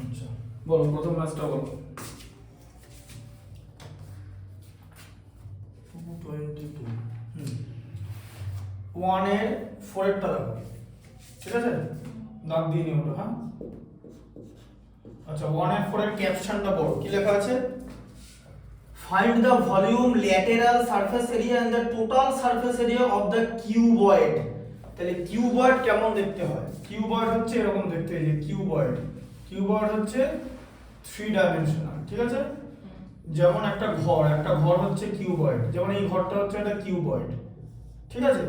আচ্ছা বলো প্রথম ম্যাচটা বলো। 222 1 এর 4 এরটা দেখো, ঠিক আছে, দাগ দিয়ে নিও ওটা। হ্যাঁ আচ্ছা 1 এর 4 এর ক্যাপশনটা পড়ো, কি লেখা আছে? Find the volume, lateral surface area and the total surface area of the cuboid. তাহলে কিউবয়েড কেমন দেখতে হয়? কিউবয়েড হচ্ছে এরকম দেখতে, এই যে কিউবয়েড। কিউবয়েড হচ্ছে 3 ডাইমেনশনাল, ঠিক আছে? যেমন একটা ঘর হচ্ছে কিউবয়েড, যেমন এই ঘরটা হচ্ছে একটা কিউবয়েড, ঠিক আছে?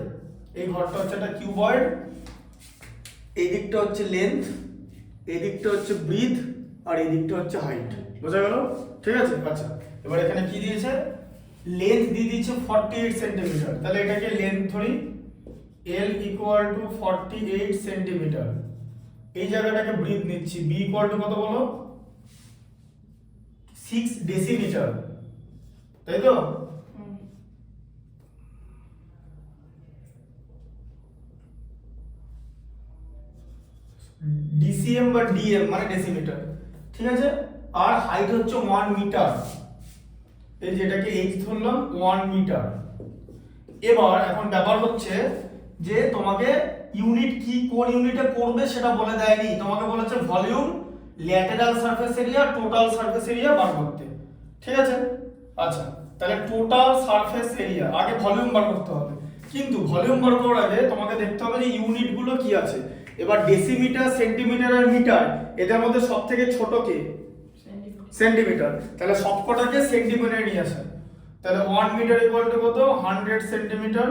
এই ঘরটা হচ্ছে একটা কিউবয়েড, এই দিকটা হচ্ছে লেন্থ, এই দিকটা হচ্ছে ব্রিথ, আর এই দিকটা হচ্ছে হাইট। বোঝা গেল? ঠিক আছে। আচ্ছা এবার এখানে কি দিয়েছে? লেন্থ দিয়ে দিয়েছে 48 সেন্টিমিটার। তাহলে এটাকে লেন্থ ধরি, L = 48 সেন্টিমিটার। এই জায়গাটাকে ব্রিথ নিচ্ছি, B = কত বলো? 6 ডেসিমিটার, তাই তো? ডিসিএম বা ডিএম মানে ডেসিমিটার, ঠিক আছে? আর হাইট হচ্ছে 1 মিটার, এই যেটাকে h ধরলাম 1 মিটার। এবার এখন ব্যাপার হচ্ছে যে তোমাকে ইউনিট কি, কোন ইউনিটে করবে সেটা বলে দেয়নি, তোমাকে বলেছে volume, lateral surface area, total surface area বার করতে, ঠিক আছে? আচ্ছা তাহলে টোটাল সারফেস এরিয়া, আগে ভলিউম বার করতে হবে, কিন্তু ভলিউম বার করার আগে তোমাকে দেখতে হবে যে ইউনিটগুলো কি আছে। এবার ডেসিমিটার, সেন্টিমিটার আর মিটার, এদের মধ্যে সবথেকে ছোট কে? সেন্টিমিটার। তাহলে সবকটাকে সেন্টিমিটারে নিয়ে আসা। তাহলে 1 মিটার = কত? 100 সেন্টিমিটার,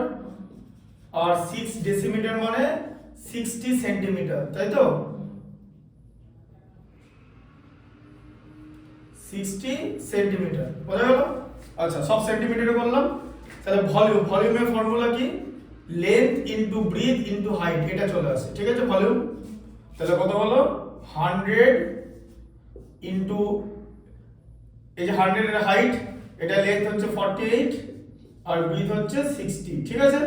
আর 6 ডেসিমিটার মানে 60 সেন্টিমিটার, তাই তো? 60 সেন্টিমিটার, বোঝা গেল? আচ্ছা সব সেন্টিমিটারে বললাম। তাহলে ভলিউমের ফর্মুলা কি? Length into breadth into height, এটা চলে আসে, ঠিক আছে? ভলিউম তাহলে কত হলো? 100 ইনটু এই যে 100 এর হাইট, এটা লেন্থ হচ্ছে 48 আর ব্রিথ হচ্ছে 60, ঠিক আছে?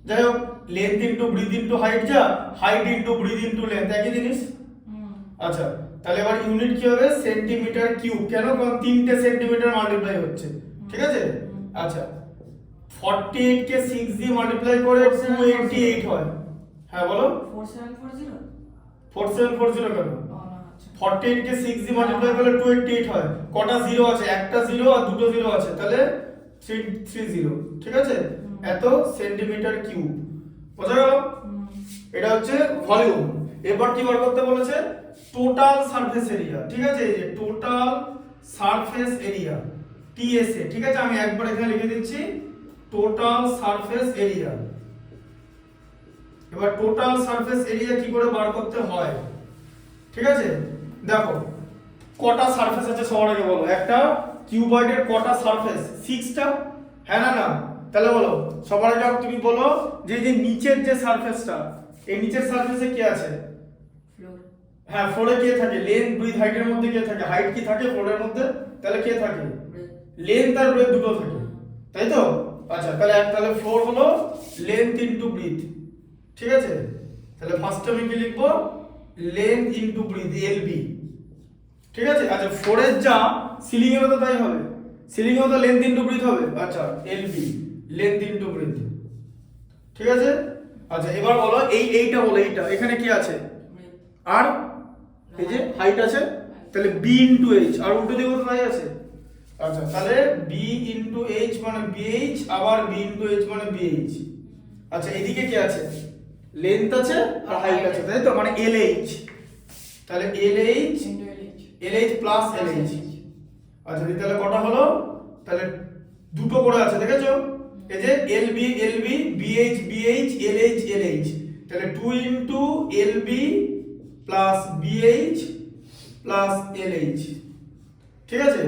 যাই হোক, length into breadth into height, যা height into breadth into length একই জিনিস। আচ্ছা তাহলে এবার ইউনিট কি হবে? Centimetre cube. কেন? কারণ 3টে সেন্টিমিটার মাল্টিপ্লাই হচ্ছে, ঠিক আছে? আচ্ছা 48 কে 6 দিয়ে মাল্টিপ্লাই করে 288 হয়। হ্যাঁ বলো। 4740 কেন? 48 কে 6 দিয়ে মাল্টিপ্লাই করলে 288 হয়। কটা জিরো আছে? একটা জিরো আর দুটো জিরো আছে, তাহলে 330, ঠিক আছে? এত সেন্টিমিটার কিউব, বোঝা গেল? এটা হচ্ছে ভলিউম। এবার কি বার করতে বলেছে? টোটাল সারফেস এরিয়া, ঠিক আছে? এই যে টোটাল সারফেস এরিয়া, টিএসএ, ঠিক আছে? আমি একবার এখানে লিখে দিচ্ছি টোটাল সারফেস এরিয়া। এবার টোটাল সারফেস এরিয়া কি করে বার করতে হয়, ঠিক আছে? দেখো কটা সারফেস আছে সবার আগে বলো। একটা কিউবয়েডের কটা সারফেস? 6টা, হ্যাঁ না? তাহলে বলো সবার আগে তুমি বলো যে যে নিচের যে সারফেসটা, এই নিচের সারফেসে কি আছে? ফ্লোর। হ্যাঁ ফ্লোরে কে থাকে? লেন্থ ব্রিথ হাইটের মধ্যে কে থাকে? হাইট কি থাকে ফ্লোরের মধ্যে? তাহলে কে থাকে? লেন্থ আর ব্রিথ দুটো থাকে, তাই তো? আচ্ছা তাহলে ফ্লোর হলো লেন্থ ইনটু ব্রিথ, ঠিক আছে? তাহলে ফার্স্ট আমি কি লিখবো? লেন্থ ইনটু ব্রিথ, এলবি, ঠিক আছে? আচ্ছা ফ্লোরের যা সিলিং এরও তো তাই হবে, সিলিং এও তো লেন্থ ইনটু ব্রিথ হবে। আচ্ছা এলবি, লেন্থ ইনটু ব্রিথ, ঠিক আছে? আচ্ছা এবার বলো এইটা বলো, এইটা এখানে কি আছে? আর এই যে হাইট আছে, তাহলে বি ইনটু এইচ, আর উল্টো দিকেও তো তাই আছে। আচ্ছা তাহলে বি ইনটু এইচ মানে বিএইচ, আবার বি ইনটু এইচ মানে বিএইচ। আচ্ছা এদিকে কি আছে? লেন্থ আছে আর হাইট আছে, তাই তো? মানে এলএইচ, তাহলে এলএইচ প্লাস এলএইচ। আচ্ছা তাহলে কটা হলো? তাহলে দুটো করে আছে, দেখেছো? এই যে LB LB, BH BH, LH LH, তাহলে 2 into LB plus BH plus LH, ঠিক আছে?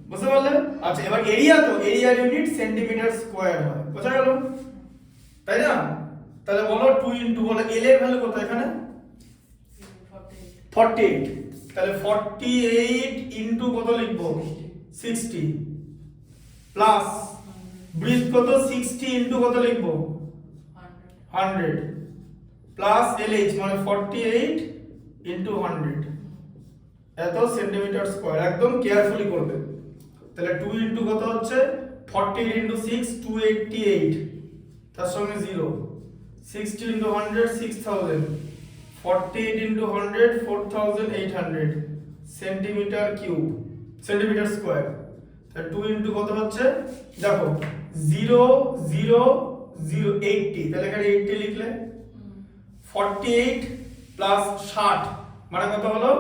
বুঝতে পারলে? আচ্ছা এবার এরিয়া, তো এরিয়ার ইউনিট সেন্টিমিটার স্কয়ার হয়, বোঝা গেল? তাই না? তাহলে বলো 2 ইনটু, বলো এল এর ভ্যালু কত এখানে? 48, তাহলে 48 ইনটু কত লিখবো? 60 প্লাস ব্রিথ কত? 60 ইনটু কত লিখবো? 100 প্লাস এলএইচ মানে 48 ইনটু 100 এত সেন্টিমিটার স্কয়ার, একদম কেয়ারফুলি করবে। তাহলে 2 ইনটু কত হচ্ছে 40 ইনটু 6 288, তার সঙ্গে 0, 60 into 100 6000, 48 into 100 4800 centimetre cube, centimetre square. তাহলে 2 ইনটু কত হচ্ছে দেখো 0 0 0 80, তাহলে এখানে 80 লিখলে 48 প্লাস 60 মানে কত হলো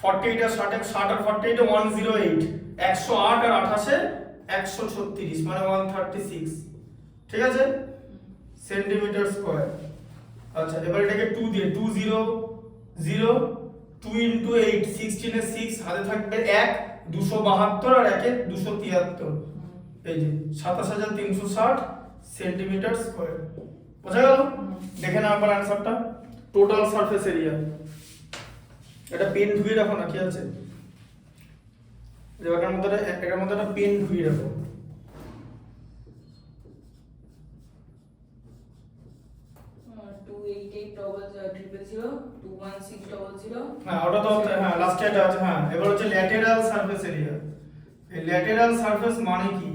48 আর 60 60 আর 48 108, 108 আর 28 136 মানে 136, ঠিক আছে সেন্টিমিটার স্কয়ার। আচ্ছা এবার এটাকে 2 দিয়ে 2 0 0 2 ইনটু 8 16 এর 6 হাতে থাকবে 1 272 আর 1 এ 273, এই যে 27360 সেন্টিমিটার স্কয়ার। বোঝা গেল? দেখে নাও আবার অ্যানসারটা, টোটাল সারফেস এরিয়া। এটা পেন ধুয়ে রাখো না, কি আছে এটার মধ্যে একটা পেন ধুয়ে রাখো। হ্যাঁ ওটা তো হ্যাঁ লাস্টে এটা আছে। হ্যাঁ এবার হচ্ছে ল্যাটেরাল সারফেস এরিয়া। এই ল্যাটেরাল সারফেস মানে কি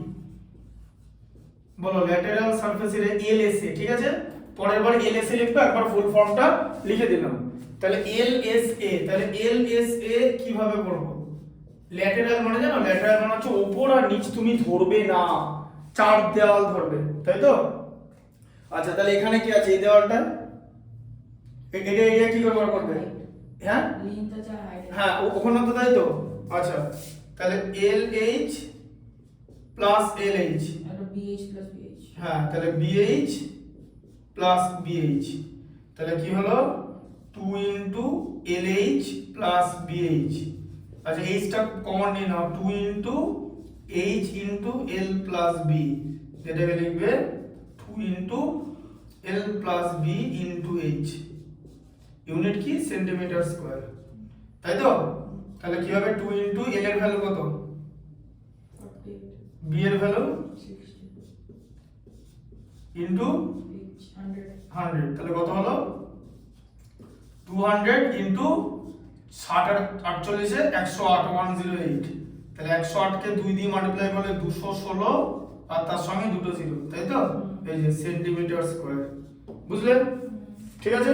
বলো? ল্যাটেরাল সারফেস এরিয়া এলএসএ, ঠিক আছে পরের বার এলএসএ লিখবে, একবার ফুল ফর্মটা লিখে দিলাম। তাহলে এলএসএ, তাহলে এলএসএ কিভাবে করব? ল্যাটেরাল মানে জানো, ল্যাটেরাল মানে হচ্ছে উপর আর নিচ তুমি ধরবে না, চার দেওয়াল ধরবে, তাই তো? আচ্ছা তাহলে এখানে কি আছে এই দেওয়ালটা, এটা এরিয়া কি ব্যবহার করবে? হ্যাঁ হ্যাঁ ওখানে তো, তাই তো। আচ্ছা তাহলে LH প্লাস LH, হ্যাঁ তাহলে BH প্লাস BH, তাহলে কি হলো 2 ইনটু LH প্লাস BH। আচ্ছা এইচটা কমন নিয়ে নাও, 2 into H into L plus B, যেটাকে লিখবে 2 into L plus B into H, unit কি সেন্টিমিটার স্কয়ার, তাই তো? তাহলে কি হবে 2 ইনটু L এর ভ্যালু কত, B এর ভ্যালু ইনটু 100, তাহলে কত হলো 200 ইনটু 60 আর 48 এ 108 108, তাহলে 108 কে 2 দিয়ে মাল্টিপ্লাই করলে 216 আর তার সঙ্গে দুটো জিরো, তাই তো? এই যে সেন্টিমিটার স্কয়ার, বুঝলে? ঠিক আছে,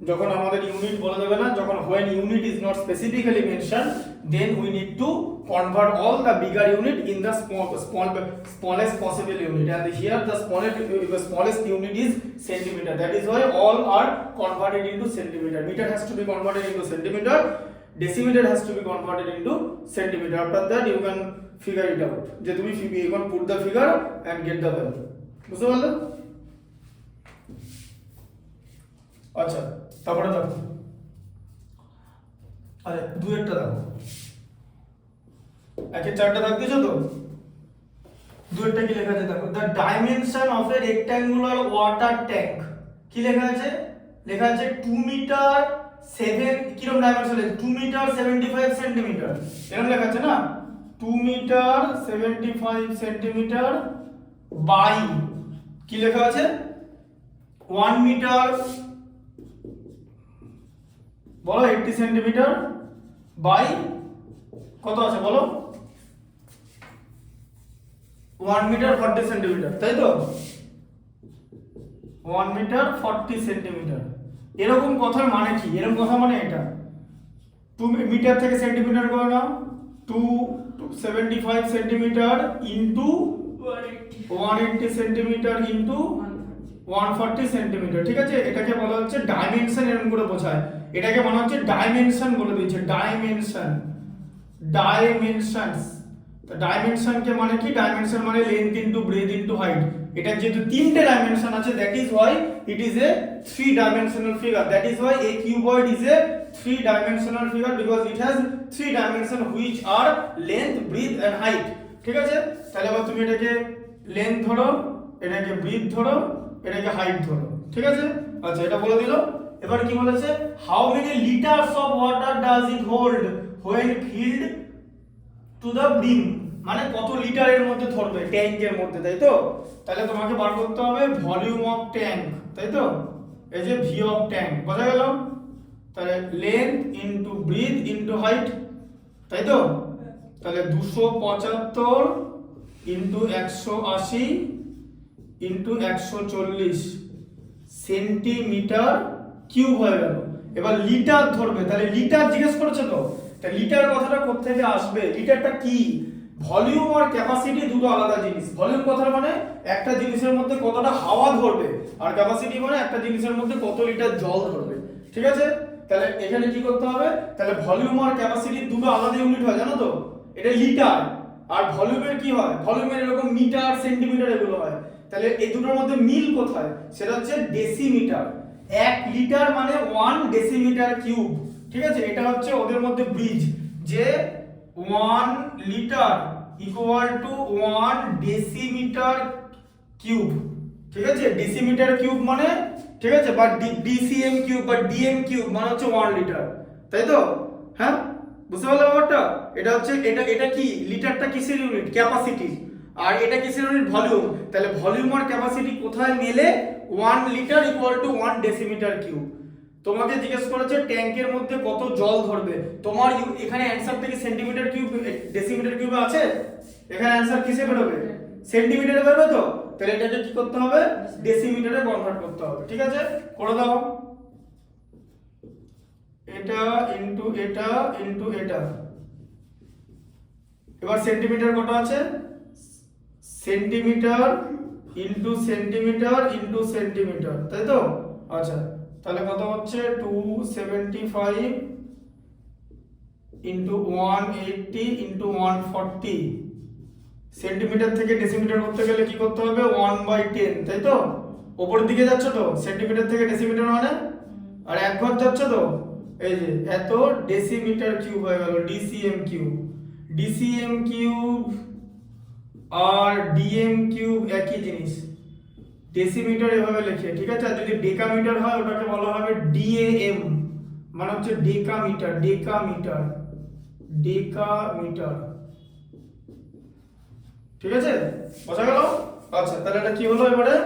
যখন আমাদের ইউনিট বলা যাবে না, যখন when unit is not specifically mentioned, then we need to convert all the bigger unit in the smallest possible unit, and here the smallest unit is centimeter. That is why all are converted into centimeter. Meter has to be converted into centimeter, decimeter has to be converted into centimeter. After that you can figure it out, যে তুমি you can put the figure and get the value. বুঝতে পারলে? আচ্ছা তারপরে দেখো, আরে দুয়েরটা দেখো, একে চারটা দাগ দিয়েছো তো, দুয়েরটা কি লেখা আছে দেখো, the dimension of A rectangular water tank, কি লেখা আছে? লেখা আছে 2 মিটার 7, কিরকম ডাইমেনশন আছে 2 মিটার 75 সেন্টিমিটার, এরকম লেখা আছে না, 2 মিটার 75 সেন্টিমিটার বাই কি লেখা আছে 1 মিটার বলো 80 সেন্টিমিটার বাই কত আছে বলো 1 মিটার 40 সেন্টিমিটার, তাই তো? 1 মিটার 40 সেন্টিমিটার, এরকম কথার মানে কি? এরকম কথা মানে এটা 2 মিটার থেকে সেন্টিমিটার করে নাও, 275 centimetre into 180 centimetre into 140 centimetre, ঠিক আছে? এটাকে বলা হচ্ছে ডাইমেনশন, এরকম করে বোঝায়, এটাকে বলা হচ্ছে ডাইমেনশন বলে দিয়েছে, ডাইমেনশন, ডাইমেনশনস। তো ডাইমেনশন কে মানে কি? ডাইমেনশন মানে length into breadth into height, এটা যেহেতু তিনটে ডাইমেনশন আছে, that is why it is a 3 dimensional figure, that is why a cuboid is a 3 dimensional figure because it has 3 dimension which are length, breadth and height, ঠিক আছে? তাহলে এবার তুমি এটাকে লেন্থ ধরো, এটাকে ব্রেথ ধরো, এটাকে হাইট ধরো, ঠিক আছে? আচ্ছা এটা বলে দিল। এবার কি বলেছে, how many লিটারস of water does it hold when filled to the brim, মানে কত লিটারের মধ্যে ধরবে ট্যাঙ্কের মধ্যে, তাই তো? তাহলে তোমাকে বার করতে হবে ভলিউম অফ ট্যাঙ্ক, তাই তো? এই যে ভি অফ ট্যাঙ্ক, বোঝা গেল? তাহলে length into breadth into height, তাই তো? তাহলে 275 ইনটু 180 ইনটু 140 সেন্টিমিটার কিউব হয়ে গেল। এবার লিটার ধরবে, তাহলে লিটার জিজ্ঞেস করেছে তো, তাহলে লিটার কথাটা কোথা থেকে আসবে? লিটারটা কি? ভলিউম আর ক্যাপাসিটি দুটো আলাদা জিনিস। ভলিউম কথাটা মানে একটা জিনিসের মধ্যে কতটা হাওয়া ধরবে, আর ক্যাপাসিটি মানে একটা জিনিসের মধ্যে কত লিটার জল ধরবে, ঠিক আছে? তাহলে এখানে কি করতে হবে? তাহলে ভলিউম আর ক্যাপাসিটি দুটো আলাদা ইউনিট হয়, জানো তো? এটা লিটার, আর ভলিউমের কি হয়? ভলিউমের এরকম মিটার সেন্টিমিটার এগুলো হয়। তাহলে এই দুটোর মধ্যে মিল কোথায়? সেটা হচ্ছে ডেসিমিটার। 1 লিটার মানে 1 ডেসিমিটার কিউব, ঠিক আছে? এটা হচ্ছে ওদের মধ্যে ব্রিজ, যে 1 litre equal to 1 decimetre cube, ঠিক আছে? ডেসিমিটার কিউব মানে, ঠিক আছে, বা ডিসিএম কিউব বা ডিএম কিউব মানে হচ্ছে 1 লিটার, তাই তো? হ্যাঁ, বুঝতে পারলে ব্যাপারটা? এটা হচ্ছে এটা কি, লিটারটা কিসের ইউনিট? ক্যাপাসিটি। আর এটা কিসের ইউনিট? ভলিউম। তাহলে ভলিউম আর ক্যাপাসিটি কোথায় মেলে? 1 litre equal to 1 decimetre cube. তোমাকে জিজ্ঞেস করেছে ট্যাঙ্কের মধ্যে কত জল ধরবে, তোমার এখানে অ্যানসার থেকে সেন্টিমিটার কিউব ডেসিমিটার কিউবে আছে, এখানে অ্যানসার কিসে বেরোবে? সেন্টিমিটারে বেরোবে তো। তাহলে এটাকে কি করতে হবে? ডেসিমিটারে কনভার্ট করতে হবে, ঠিক আছে? করে দাও। এটা ইনটু এটা ইনটু এটা। এবার সেন্টিমিটার কত আছে? Centimetre into centimetre into centimetre, তাই তো? আচ্ছা, তাহলে কত হচ্ছে? 275 ইনটু 180 ইনটু 140। সেন্টিমিটার থেকে ডেসিমিটার করতে গেলে কি করতে হবে? 1/10, তাই তো? উপরের দিকে যাচ্ছে তো, সেন্টিমিটার থেকে ডেসিমিটার মানে, আর এক ঘর যাচ্ছে তো, এই যে এত ডেসিমিটার কিউব হয়ে গেল, ডিসিএম কিউব। ডিসিএম কিউব আর ডিএম কিউব একই জিনিস। ডেসিমিটার এভাবে লেখে, ঠিক আছে? আর যদি ডেকামিটার হয় ওটাকে বলা হবে ডিএএম, মানে হচ্ছে ডেকামিটার। ডেকামিটার, ডেকামিটার, ঠিক আছে? বোঝা গেল? আচ্ছা, তাহলে এটা কি হলো এবারে?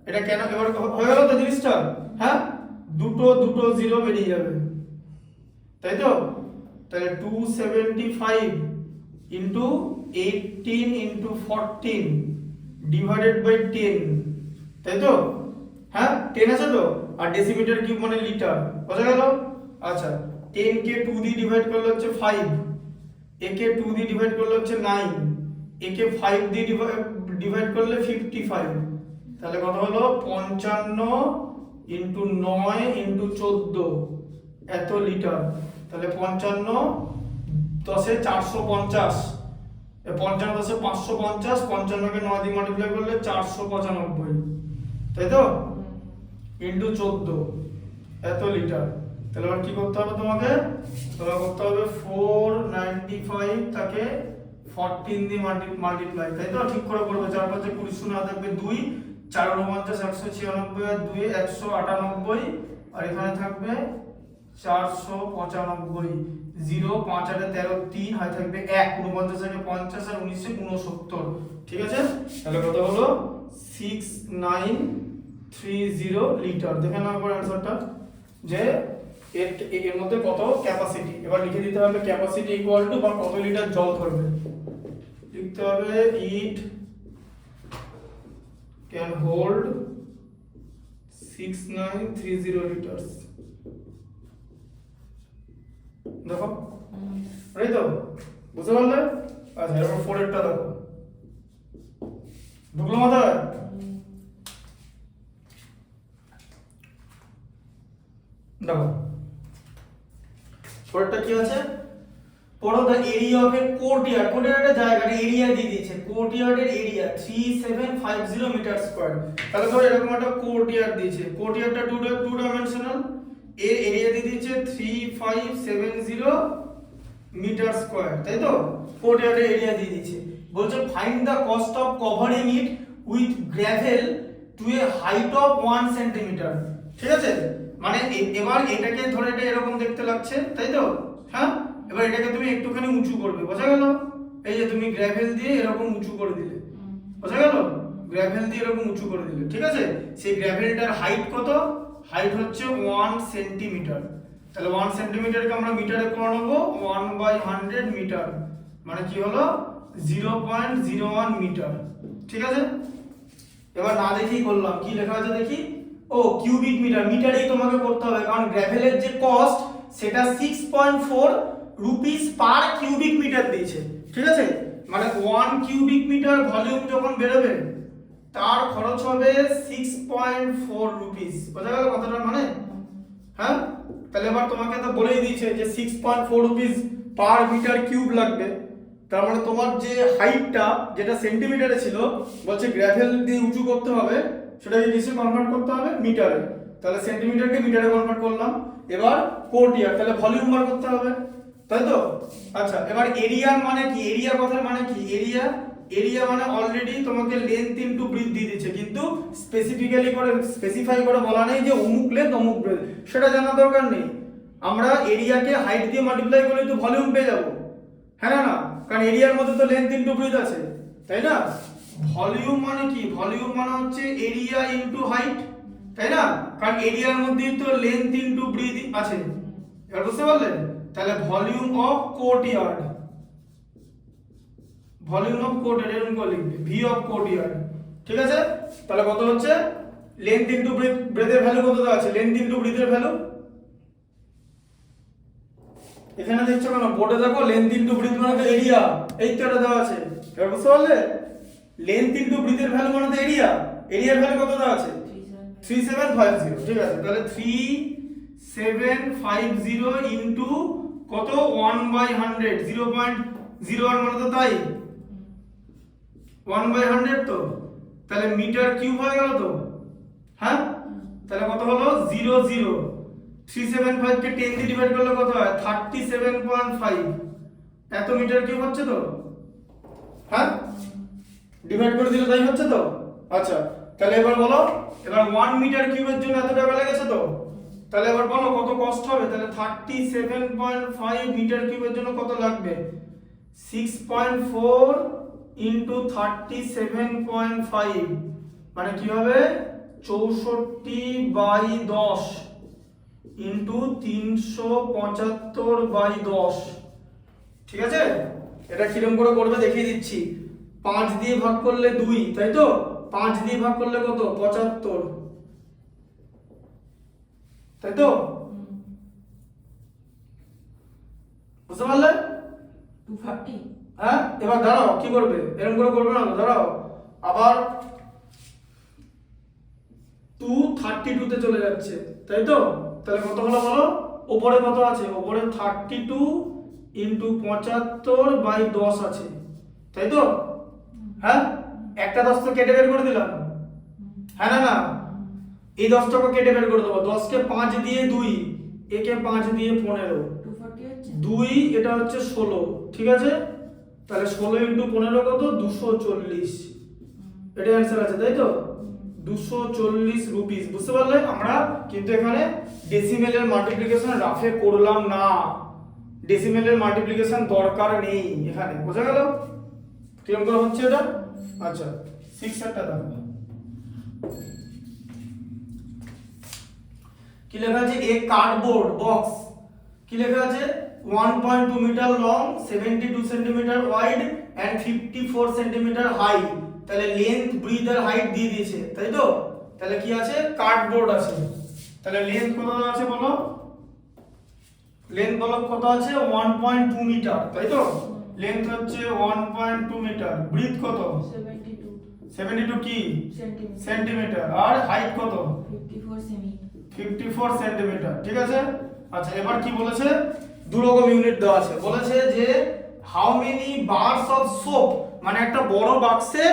এটা কেন এবার হয়ে গেল তো জিনিসটা? হ্যাঁ, দুটো দুটো জিরো বেরিয়ে যাবে, তাই তো? তাহলে 275 ইনটু 18 ইনটু 14 ডিভাইডেড বাই 10, তাই তো? হ্যাঁ, 10 আছে তো। আর ডেসিমিটার কিউব মানে লিটার, বোঝা গেল? আচ্ছা, 10 কে 2 দিয়ে ডিভাইড করলে হচ্ছে 5, একে 2 দিয়ে ডিভাইড করলে হচ্ছে 9, একে 5 দিয়ে ডিভাইড করলে 55। তাহলে কত হলো? 55 ইনটু 9 ইনটু 14 এত লিটার। তাহলে 55 10 450, 55 10 550, 55 কে 9 দিয়ে মাল্টিপ্লাই করলে 495, তাই তো? ইনটু 14 এত লিটার। তাহলে এবার কি করতে হবে তোমাকে? তোমাকে করতে হবে 495 তাকে 14 দিয়ে মাল্টিপ্লাই, তাই তো? ঠিক করে করবে। 4 5 20 শূন্য থাকবে 2, 4 49 196 আর 2 198, আর এখানে থাকবে 495, 0 5 8 13 3 হয় থাকবে 1, 49 থেকে 50 আর 19 69, ঠিক আছে? তাহলে কত হলো? 6930 লিটার। দেখে নাও একবার অ্যানসারটা, যে এর মধ্যে কত ক্যাপাসিটি। এবার লিখে দিতে হবে ক্যাপাসিটি ইকুয়াল টু, বা কত লিটার জল ধরবে। লিখতে হবে ইট ক্যান হোল্ড 6930 লিটার্স। দেখো, তাই তো? বুঝতে পারলে? আচ্ছা, এবার 4 এরটা দেখো, ঢুকলো মাথায়? দেখো পরেরটা কি আছে? পড়ো, the area of a courtyard. কোর্টইয়ার্ডের জায়গাটা এরিয়া দিয়ে দিয়েছে, কোর্টইয়ার্ডের এরিয়া 3750 মিটার স্কয়ার। তাহলে ধরো এরকম একটা কোর্টইয়ার্ড দিয়েছে, কোর্টইয়ার্ডটা টু ডাইমেনশনাল, এর এরিয়া দিয়ে দিয়েছে 3570 মিটার স্কয়ার, তাই তো? কোর্টইয়ার্ডের এরিয়া দিয়ে দিয়েছে, বলছে find the cost of covering it with gravel to a height of 1 centimetre, ঠিক আছে? মানে এবার এটাকে ধরে এটা এরকম দেখতে লাগছে, তাই তো? হ্যাঁ, এবার এটাকে তুমি একটুখানি উঁচু করবে, বোঝা গেল? এই যে তুমি গ্রাভেল দিয়ে এরকম উঁচু করে দিলে, বোঝা গেল? গ্রাভেল দিয়ে এরকম উঁচু করে দিলে, ঠিক আছে? সেই গ্রাভেলটার হাইট কত? হাইট হচ্ছে 1 সেন্টিমিটার। তাহলে 1 সেন্টিমিটারকে আমরা মিটারে করে নেবো 1/100 মিটার, মানে কি হলো 0.01 মিটার। ঠিক আছে, এবার না দেখেই করলাম, কি লেখা আছে দেখি, ও কিউবিক মিটার, মিটারেই তোমাকে করতে হবে কারণ গ্র্যাভেলের যে কস্ট সেটা 6.4 রুপিস পার কিউবিক মিটার দিয়েছে। ঠিক আছে, মানে 1 কিউবিক মিটার ভলিউম যখন বেরোবে তার খরচ হবে 6.4 রুপিস। বোঝা গেল কথাটা মানে? হ্যাঁ, তাহলে এবার তোমাকে তো বলেই দিয়েছে যে 6.4 রুপিস পার মিটার কিউব লাগবে। তার মানে তোমার যে হাইটটা যেটা সেন্টিমিটারে ছিল, বলছে গ্র্যাভেল দিয়ে উঁচু করতে হবে, সেটাকে কিসে কনভার্ট করতে হবে? মিটারে। তাহলে সেন্টিমিটারকে মিটারে কনভার্ট করলাম। এবার কোটিয়ার, তাহলে ভলিউম বার করতে হবে, তাই তো? আচ্ছা, এবার এরিয়া মানে কি? এরিয়া কথার মানে কি? এরিয়া মানে অলরেডি তোমাকে লেন্থ ইনটু ব্রিথ দিয়ে দিয়েছে, কিন্তু স্পেসিফাই করে বলা নেই যে অমুক লেন্থ অমুক ব্রিথ, সেটা জানার দরকার নেই। আমরা এরিয়াকে হাইট দিয়ে মাল্টিপ্লাই করলে তো ভলিউম পেয়ে যাবো, হ্যাঁ না? কারণ এরিয়ার মধ্যে তো লেন্থ ইনটু ব্রিথ আছে, তাই না? ভলিউম মানে কি? ভলিউম মানে হচ্ছে এরিয়া ইনটু হাইট, তাই না? কারণ এরিয়ার মধ্যে তো লেন্থ ইনটু ব্রিথ আছে। এবার বুঝতে পারলেন? তাহলে volume of courtyard, volume of courtyard এরকম করে লিখবে, ভি অফ কোর্টইয়ার্ড। ঠিক আছে, তাহলে কত হচ্ছে? লেন্থ ইনটু ব্রিথ, ব্রেথের ভ্যালু কত দেওয়া আছে? লেন্থ ইনটু ব্রিথের ভ্যালু এখানে দেখছো কেন? বোর্ডে দেখো, লেন্থ ইনটু ব্রিথ মানে তো এরিয়া, এই তো এটা দেওয়া আছে। এবার বুঝতে পারলে? লেন্থ ইনটু ব্রিথের ভ্যালু মানে তো এরিয়া, এরিয়ার ভ্যালু কত দেওয়া আছে? 3750। ঠিক আছে, তাহলে 3750 ইনটু কত? 1/100, 0.01 মানে তো তাই 1/100 তো, তাহলে মিটার কিউব হয়ে গেল তো, হ্যাঁ? তাহলে কত হলো? 00। 375 কে 10 দিয়ে ডিভাইড করলে কত হয়? 37.5। এত মিটার কিউব হচ্ছে তো, হ্যাঁ? ডিভাইড করে দিলে তাই হচ্ছে তো। আচ্ছা, তাহলে এবার বলো, এবার 1 মিটার কিউবের জন্য এত টাকা লেগেছে তো, তাহলে এবার বলো কত কস্ট হবে? তাহলে 37.5 মিটার কিউবের জন্য কত লাগবে? 6.4 ইনটু 37.5 মানে কি হবে? 64/10 ইনটু 375/10। ঠিক আছে, এটা কিরকম করে করবে দেখিয়ে দিচ্ছি। 5 দিয়ে ভাগ করলে 2, তাই তো? 5 দিয়ে ভাগ করলে কত? 75, তাই তো? বুঝতে পারলে? 240। হ্যাঁ, এবার দাঁড়াও, কি করবে? এরকম করে করবে না তো, দাঁড়াও, আবার 232 তে চলে যাচ্ছে, তাই তো? তাহলে কত হলো বলো? উপরে কত আছে? উপরে 32 ইনটু 75/10 আছে, তাই তো? হ্যাঁ, একটা 10 তো কেটে বের করে দিলাম, হ্যাঁ না না? এই 10টাকে কেটে বের করে দেবো। 10 কে 5 দিয়ে 2, একে 5 দিয়ে 15, 240 হচ্ছে 2 এটা হচ্ছে 16। ঠিক আছে, তাহলে 16 ইনটু 15 কত? 240। এটা অ্যান্সার আছে, তাই তো? 240 রুপিস। বুঝতে পারলে? আমরা কিন্তু এখানে ডেসিমেলের মাল্টিপ্লিকেশন রাফে করলাম না, ডেসিমেলের মাল্টিপ্লিকেশন দরকার নেই এখানে। বোঝা গেল কিরকম করে হচ্ছে এটা? আচ্ছা, 6 দেখো কি লেখা আছে? এ কার্ডবোর্ড বক্স, কি লেখা আছে? 1.2 metre long, 72 centimetre wide and 54 centimetre high. তাহলে লেন্থ, ব্রিথ আর হাইট দিয়ে দিয়েছে, তাই তো? তাহলে কি আছে? কার্ডবোর্ড আছে। তাহলে লেন্থ কত আছে বলো? লেন্থ বলো কত আছে? 1.2 মিটার, তাই তো? লেন্থ হচ্ছে 1.2 মিটার। ব্রিথ কত? 72 কি? সেন্টিমিটার। আর হাইট কত? 54 সেন্টিমিটার। ঠিক আছে, আচ্ছা, এবার কি বলেছে? দু রকম ইউনিট দেওয়া আছে। বলেছে যে how many bars of soap, মানে একটা বড় বাক্সে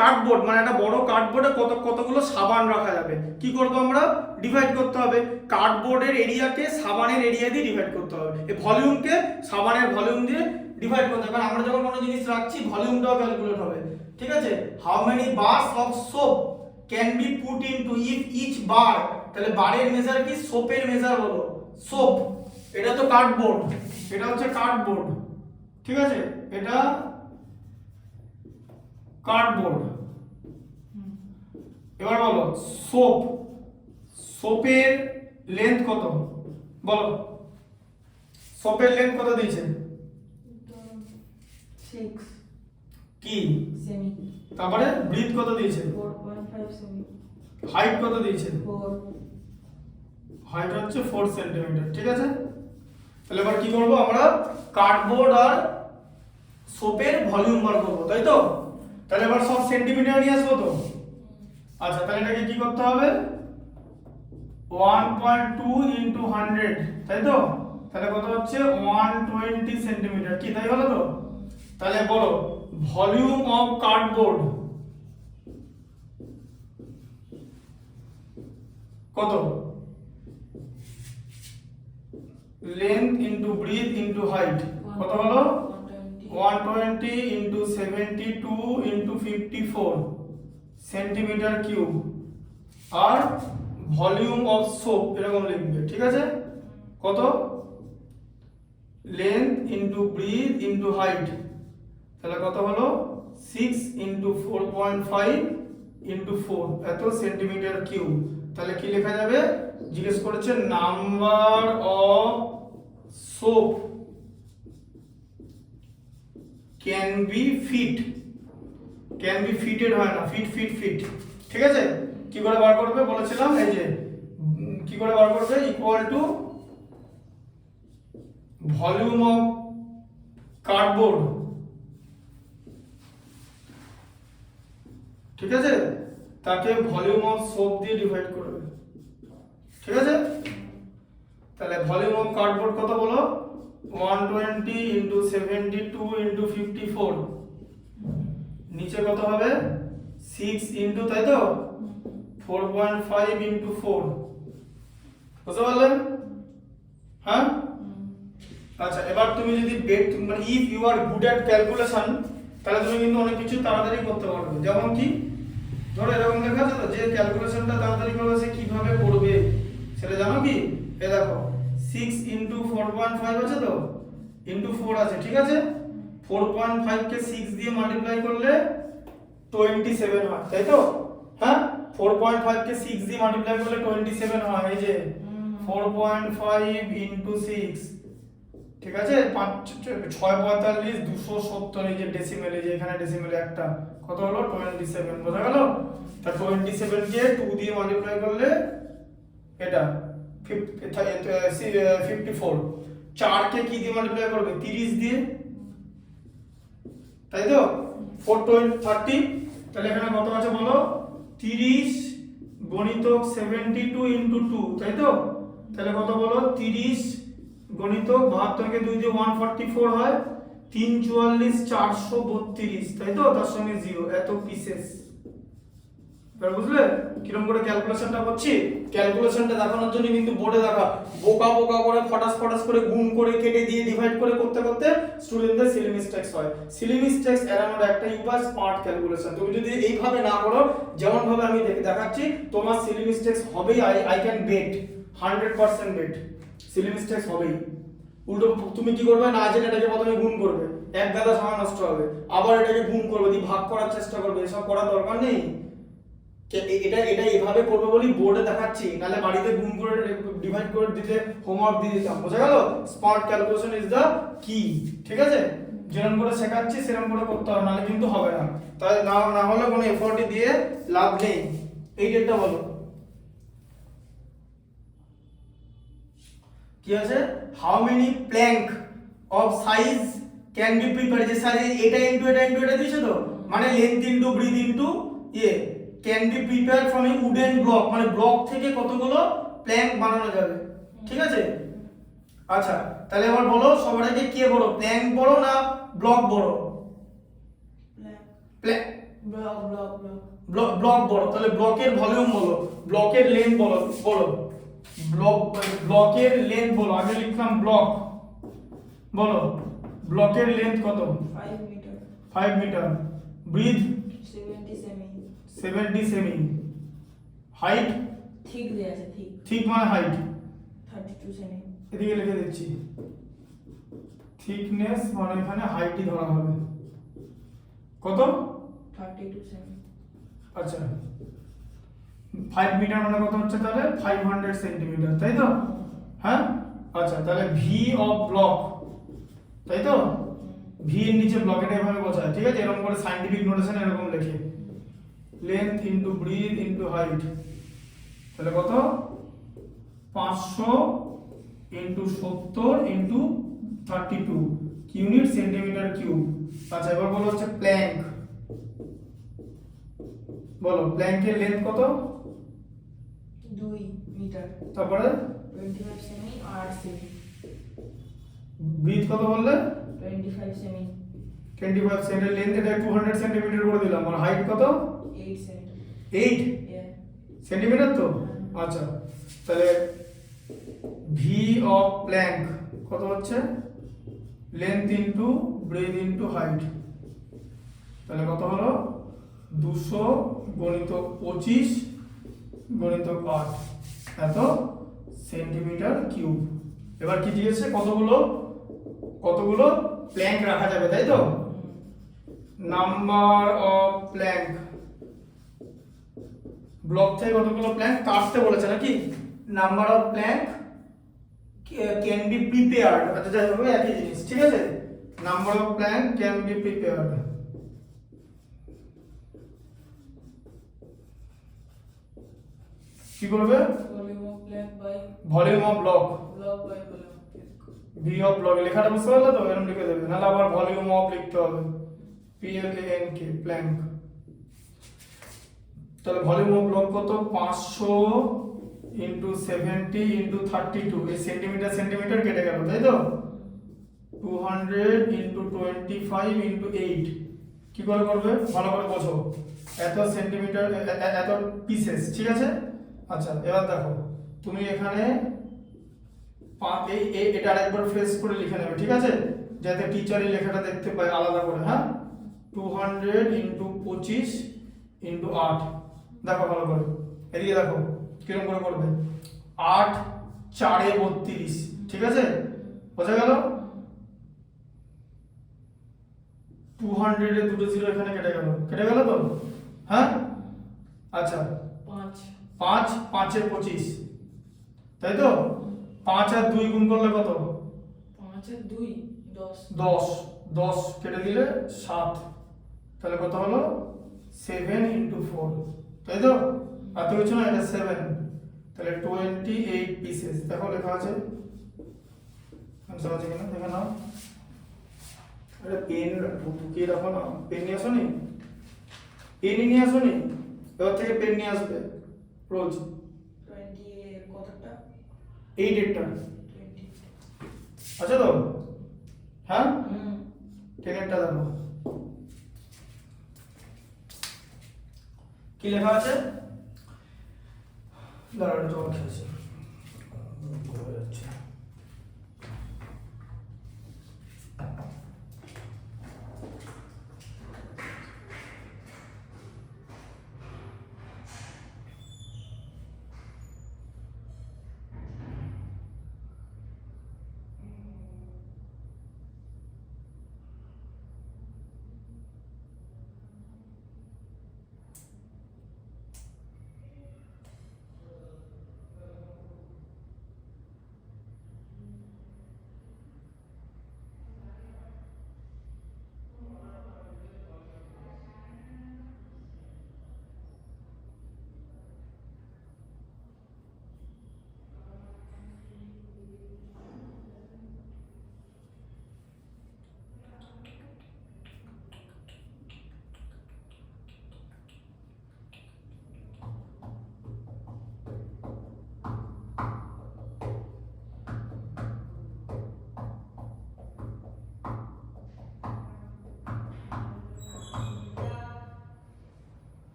কার্ডবোর্ড, মানে একটা বড় কার্ডবোর্ডে কতগুলো সাবান রাখা যাবে। কি করব আমরা? ডিভাইড করতে হবে। কার্ডবোর্ডের এরিয়াকে সাবানের এরিয়া দিয়ে ডিভাইড করতে হবে, এই ভলিউমকে সাবানের ভলিউম দিয়ে ডিভাইড করতে হবে। কারণ আমরা যখন কোনো জিনিস রাখছি ভলিউমটাও ক্যালকুলেট হবে। ঠিক আছে, how many bars of soap can be put into if each bar, তাহলে বারের মেজার কি? সোপের মেজার হলো সোপ। এটা তো কার্ডবোর্ড, এটা হচ্ছে কার্ডবোর্ড। ঠিক আছে, এটা কার্ডবোর্ড। এবার বলো সোপ, সোপের লেন্থ কত বলো? সোপের লেন্থ কত দিয়েছে? 6 কি সেমি, তারপরে ব্রিথ কত দিয়েছে? 4.5 সেমি, হাইট কত দিয়েছে? 4 হাইট হচ্ছে 4 সেন্টিমিটার। ঠিক আছে, তাহলে এবার কি করব আমরা? কার্ডবোর্ড আর সোপের ভলিউম বার করব, তাই তো? তাহলে এবার সব সেন্টিমিটার নিয়ে আসবো তো। আচ্ছা, তাহলে এটাকে কি করতে হবে? 1.2 ইনটু 100, তাই তো? তাহলে কত হচ্ছে? 120 সেন্টিমিটার। কি তাই হলো তো? তাহলে বলো ভলিউম অফ কার্ডবোর্ড কত? Length into breadth into height কত হলো? 120 ইনটু 72 ইনটু 54 সেন্টিমিটার কিউব। আর ভলিউম অফ সোপ এরকম লিখবে, ঠিক আছে? কত? Length into breadth into height, তাহলে কত হলো? 6 ইনটু 4.5 ইনটু 4 এত সেন্টিমিটার কিউব। তাহলে কি লেখা যাবে? জিজ্ঞেস করেছে number of soap can be fit, can be fitted হয় না, ফিট ফিট ফিট। ঠিক আছে, কি করে বার করবে বলেছিলাম? এই যে কি করে বার করবে? Equal to volume of cardboard, ঠিক আছে, তাকে ভলিউম অফ সোপ দিয়ে ডিভাইড করবে। ঠিক আছে, তাহলে ভলিউম অফ কার্ডবোর্ড কত বলো? 120 ইনটু 72 ইনটু 54, নিচে কত হবে? 6 ইনটু, তাই তো, 4.5 ইনটু 4। বুঝতে পারলেন? হ্যাঁ, আচ্ছা, এবার তুমি যদি মানে if you are good at calculation, তাহলে তুমি কিন্তু অনেক কিছু তাড়াতাড়ি করতে পারবে। যেমন কি ধরো এরকম লেখা আছে তো, যে ক্যালকুলেশনটা তাড়াতাড়ি করবে সে কিভাবে করবে সেটা জানো কি? এই দেখো 6 ইনটু 4.5 আছে তো, ইনটু 4 আছে, ঠিক আছে? 4.5 কে 6 দিয়ে মাল্টিপ্লাই করলে 27 হয়, তাই তো? হ্যাঁ, 4.5 কে 6 দিয়ে মাল্টিপ্লাই করলে 27 হয়। এই যে 4.5 ইনটু 6, ঠিক আছে, 5 6 45 270, এই যে ডেসিমেল, এই যে এখানে ডেসিমেল একটা, কত হলো? 27। বোঝা গেল? তা 27 কে 2 দিয়ে মাল্টিপ্লাই করলে এটা 54। 4 কে কি দিয়ে মাল্টিপ্লাই করবে? 30 দিয়ে, তাই তো? 4 30, তাহলে এখানে কত আছে বলো? 30 গণিতক 72 ইনটু 2, তাই তো? তাহলে কত বলো? 30 গণিতক 72 কে 2 দিয়ে 144 হয়, 3 44 432, তাই তো? তার সঙ্গে 0, এত পিসেস। এবার বুঝলে কিরকম করে ক্যালকুলেশনটা করছি? ক্যালকুলেশনটা দেখানোর জন্য কিন্তু বোর্ডে দেখা বোকা বোকা করে ফটাস ফটাস করে গুণ করে কেটে দিয়ে ডিভাইড করে করতে করতে স্টুডেন্টদের সিলি মিস্টেক্স হয়। সিলি মিস্টেক্স এড়ানোর একটা উপায় স্মার্ট ক্যালকুলেশন। তুমি যদি এইভাবে না করো, যেমন ভাবে আমি দেখাচ্ছি, তোমার সিলি মিস্টেক্স হবেই। I can bet, 100% bet silly mistakes হবেই। উল্টো তুমি কি করবে? না জেনে এটাকে প্রথমে গুণ করবে, এক গাদা সময় নষ্ট হবে। আবার এটাকে গুণ করবে, দিয়ে ভাগ করার চেষ্টা করবে। এসব করার দরকার নেই। এটা এভাবে করবে বলি বোর্ডে দেখাচ্ছি, নালে বাড়িতে গুণ করে ডিভাইড করে দিতে হোমওয়ার্ক দিয়ে দিতাম। বোঝা গেল? স্মার্ট ক্যালকুলেশন ইজ দা কি। ঠিক আছে, যেরকম করে শেখাচ্ছি সেরকম করে করতে হবে, নালে কিন্তু হবে না। তাই না হলে কোনো এফর্টই দিয়ে লাভ নেই। এই ডেটটা বলো কি আছে? How many plank of size can be prepared. যে সাইজ এটা ইনটু এটা ইনটু এটা দিয়েছে তো, মানে length into breadth into can be prepared from a wooden block, মানে ব্লক থেকে কতগুলো প্ল্যাঙ্ক বানানো যাবে। ঠিক আছে, আচ্ছা, তাহলে এবার বলো সবার আগে কে বড়, প্ল্যাঙ্ক বড় না ব্লক বড়? ব্লক বড়। তাহলে ব্লকের ভলিউম বলো, ব্লকের লেন্থ বলো, ব্লকের লেন্থ বলো। আগে লিখলাম ব্লক, বলো ব্লকের লেন্থ কত? 5 মিটার। 5 মিটার। ব্রিথ 70 সেমি। 70 সেমি। হাইট ঠিক দেয়া আছে, ঠিক ঠিক মানে হাইট 32 সেমি। এদিকে লিখে দিচ্ছি, থিকনেস মানে এখানে হাইটই ধরা হবে। কত? 32 সেমি। আচ্ছা, 5 মিটার মানে কত হচ্ছে তাহলে? 500 সেন্টিমিটার, তাই তো? হ্যাঁ, আচ্ছা তাহলে ভি অফ ব্লক, তাই তো? ভি এর নিচে ব্লক, এটা এভাবে বোঝায়, ঠিক আছে? এরকম করে সায়েন্টিফিক নোটেশন এরকম লেখে, length into breadth into height, তাহলে কত? 500 into 70 into 32 unit centimetre cube. আচ্ছা এবার বলো হচ্ছে প্ল্যাঙ্ক, বলো প্ল্যাঙ্কের লেন্থ কত? 2 মিটার, তারপরে 25 সেমি, আর সেমি ব্রিথ কত বললে? 25 সেমি, 25 সেমি, লেন্থ এটা 200 সেন্টিমিটার করে দিলাম, আর হাইট কত? 8 সেমি। 8 সেন্টিমিটার তো? আচ্ছা তাহলে ভি অফ প্ল্যাঙ্ক কত হচ্ছে? Length into breadth into height, তাহলে কত হলো? 200 গণিত 25 গণিত 8 এত সেন্টিমিটার কিউব। এবার কি দিয়েছে? কতগুলো কতগুলো প্ল্যাঙ্ক রাখা যাবে, তাই তো? নাম্বার অফ প্ল্যাঙ্ক, ব্লক থেকে কতগুলো প্ল্যাঙ্ক কাটতে বলেছে নাকি? Number of plank can be prepared, আচ্ছা যাই হোক একই জিনিস, ঠিক আছে? Number of plank can be prepared, কি করবে? Volume of plank by volume of block, block by volume of plank. V of block লেখাটা বুঝতে পারলে তো? এরকম লিখে দেবে, নাহলে আবার ভলিউম অফ লিখতে হবে, P L A N K, plank. তাহলে ভলিউম অফ ব্লক কত? 500 ইনটু 70 ইনটু 32, এই সেন্টিমিটার সেন্টিমিটার কেটে গেল, তাই তো? 200 ইনটু 25 ইনটু 8, কি করে করবে ভালো করে বোঝো। এত সেন্টিমিটার, এত পিসেস, ঠিক আছে? আচ্ছা এবার দেখো, তুমি এখানে এটা আরেকবার ফ্রেশ করে লিখে নেবে, ঠিক আছে? যাতে টিচার এই লেখাটা দেখতে পায় আলাদা করে, হ্যাঁ? 200 ইনটু 25 ইনটু 8, দেখো ভালো করে, এদিকে দেখো কিরকম করে করবে। 8 4 32, ঠিক আছে? বোঝা গেল? 200 এ দুটো জিরো এখানে কেটে গেল, কেটে গেল তো? হ্যাঁ আচ্ছা 5 5 5 এ 25, তাই তো? 5 আর 2 গুণ করলে কত? 5 আর 2 10 10, 10 কেটে দিলে 7, তাহলে কত হলো? 7 ইনটু 4, তাই তো? আর তো কিছু না, এটা 7, তাহলে 28 পিসেস। দেখো লেখা আছে, আনসার আছে কিনা দেখে নাও। আরে পেন ঢুকিয়ে রাখো না, পেন নিয়ে আসো নি, পেনই নিয়ে আসো নি, এবার থেকে পেন নিয়ে আসবে রোজ। 20 এর কতটা? 8 এরটা 20 আছে তো? হ্যাঁ হুম 10 এরটা দেখো কি লেখা আছে। দাঁড়াও জল খেয়েছি, হয়ে যাচ্ছে।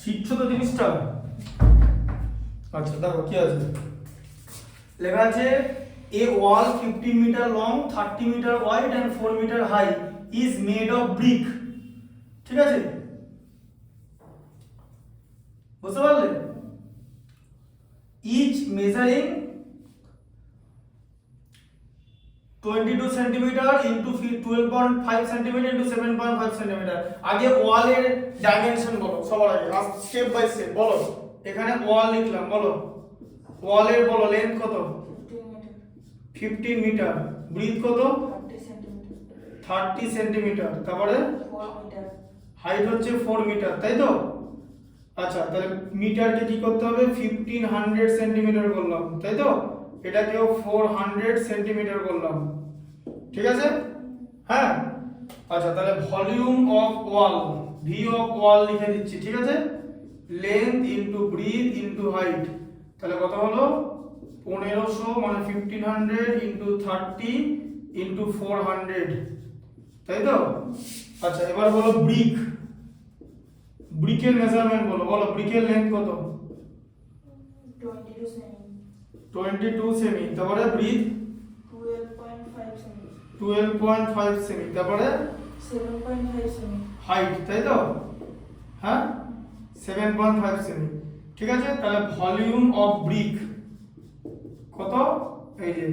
শিখছো তো জিনিসটা? আচ্ছা দেখো কি আছে লেখা আছে, a wall 15 metre long, 30 metre wide and 4 metre high is made of brick, ঠিক আছে? বুঝতে পারলে? Each measuring 22 centimetre into 12.5 centimetre into 7.5 centimetre. আগে ওয়ালের ডাইমেনশন বলো সবার আগে, স্টেপ বাই স্টেপ বলো। এখানে ওয়াল লিখলাম, বলো ওয়ালের বলো লেন্থ কত? 15 মিটার। ব্রিথ কত? 30 সেন্টিমিটার। তারপরে হাইট হচ্ছে 4 মিটার, তাই তো? আচ্ছা, তাহলে মিটারকে কি করতে হবে? 1500 সেন্টিমিটার করলাম, তাই তো? এটাকেও 400 সেন্টিমিটার করলাম, ঠিক আছে? হ্যাঁ, আচ্ছা, তাহলে volume of wall, V of wall লিখে দিচ্ছি, ঠিক আছে? Length into breadth into height, তাহলে কত হলো? 1500 মানে 1500 ইনটু 30 ইনটু 400, তাই তো? আচ্ছা, এবার বলো ব্রিক, ব্রিকের মেজারমেন্ট বলো, বলো ব্রিকের লেন্থ কত? 22 সেমি। তারপরে ব্রিথ 12.5 সেমি। তারপরে 7.5 সেমি। হাইট, তাই তো? হ্যাঁ, 7.5 সেমি, ঠিক আছে? তাহলে ভলিউম অফ ব্রিক কত? এই যে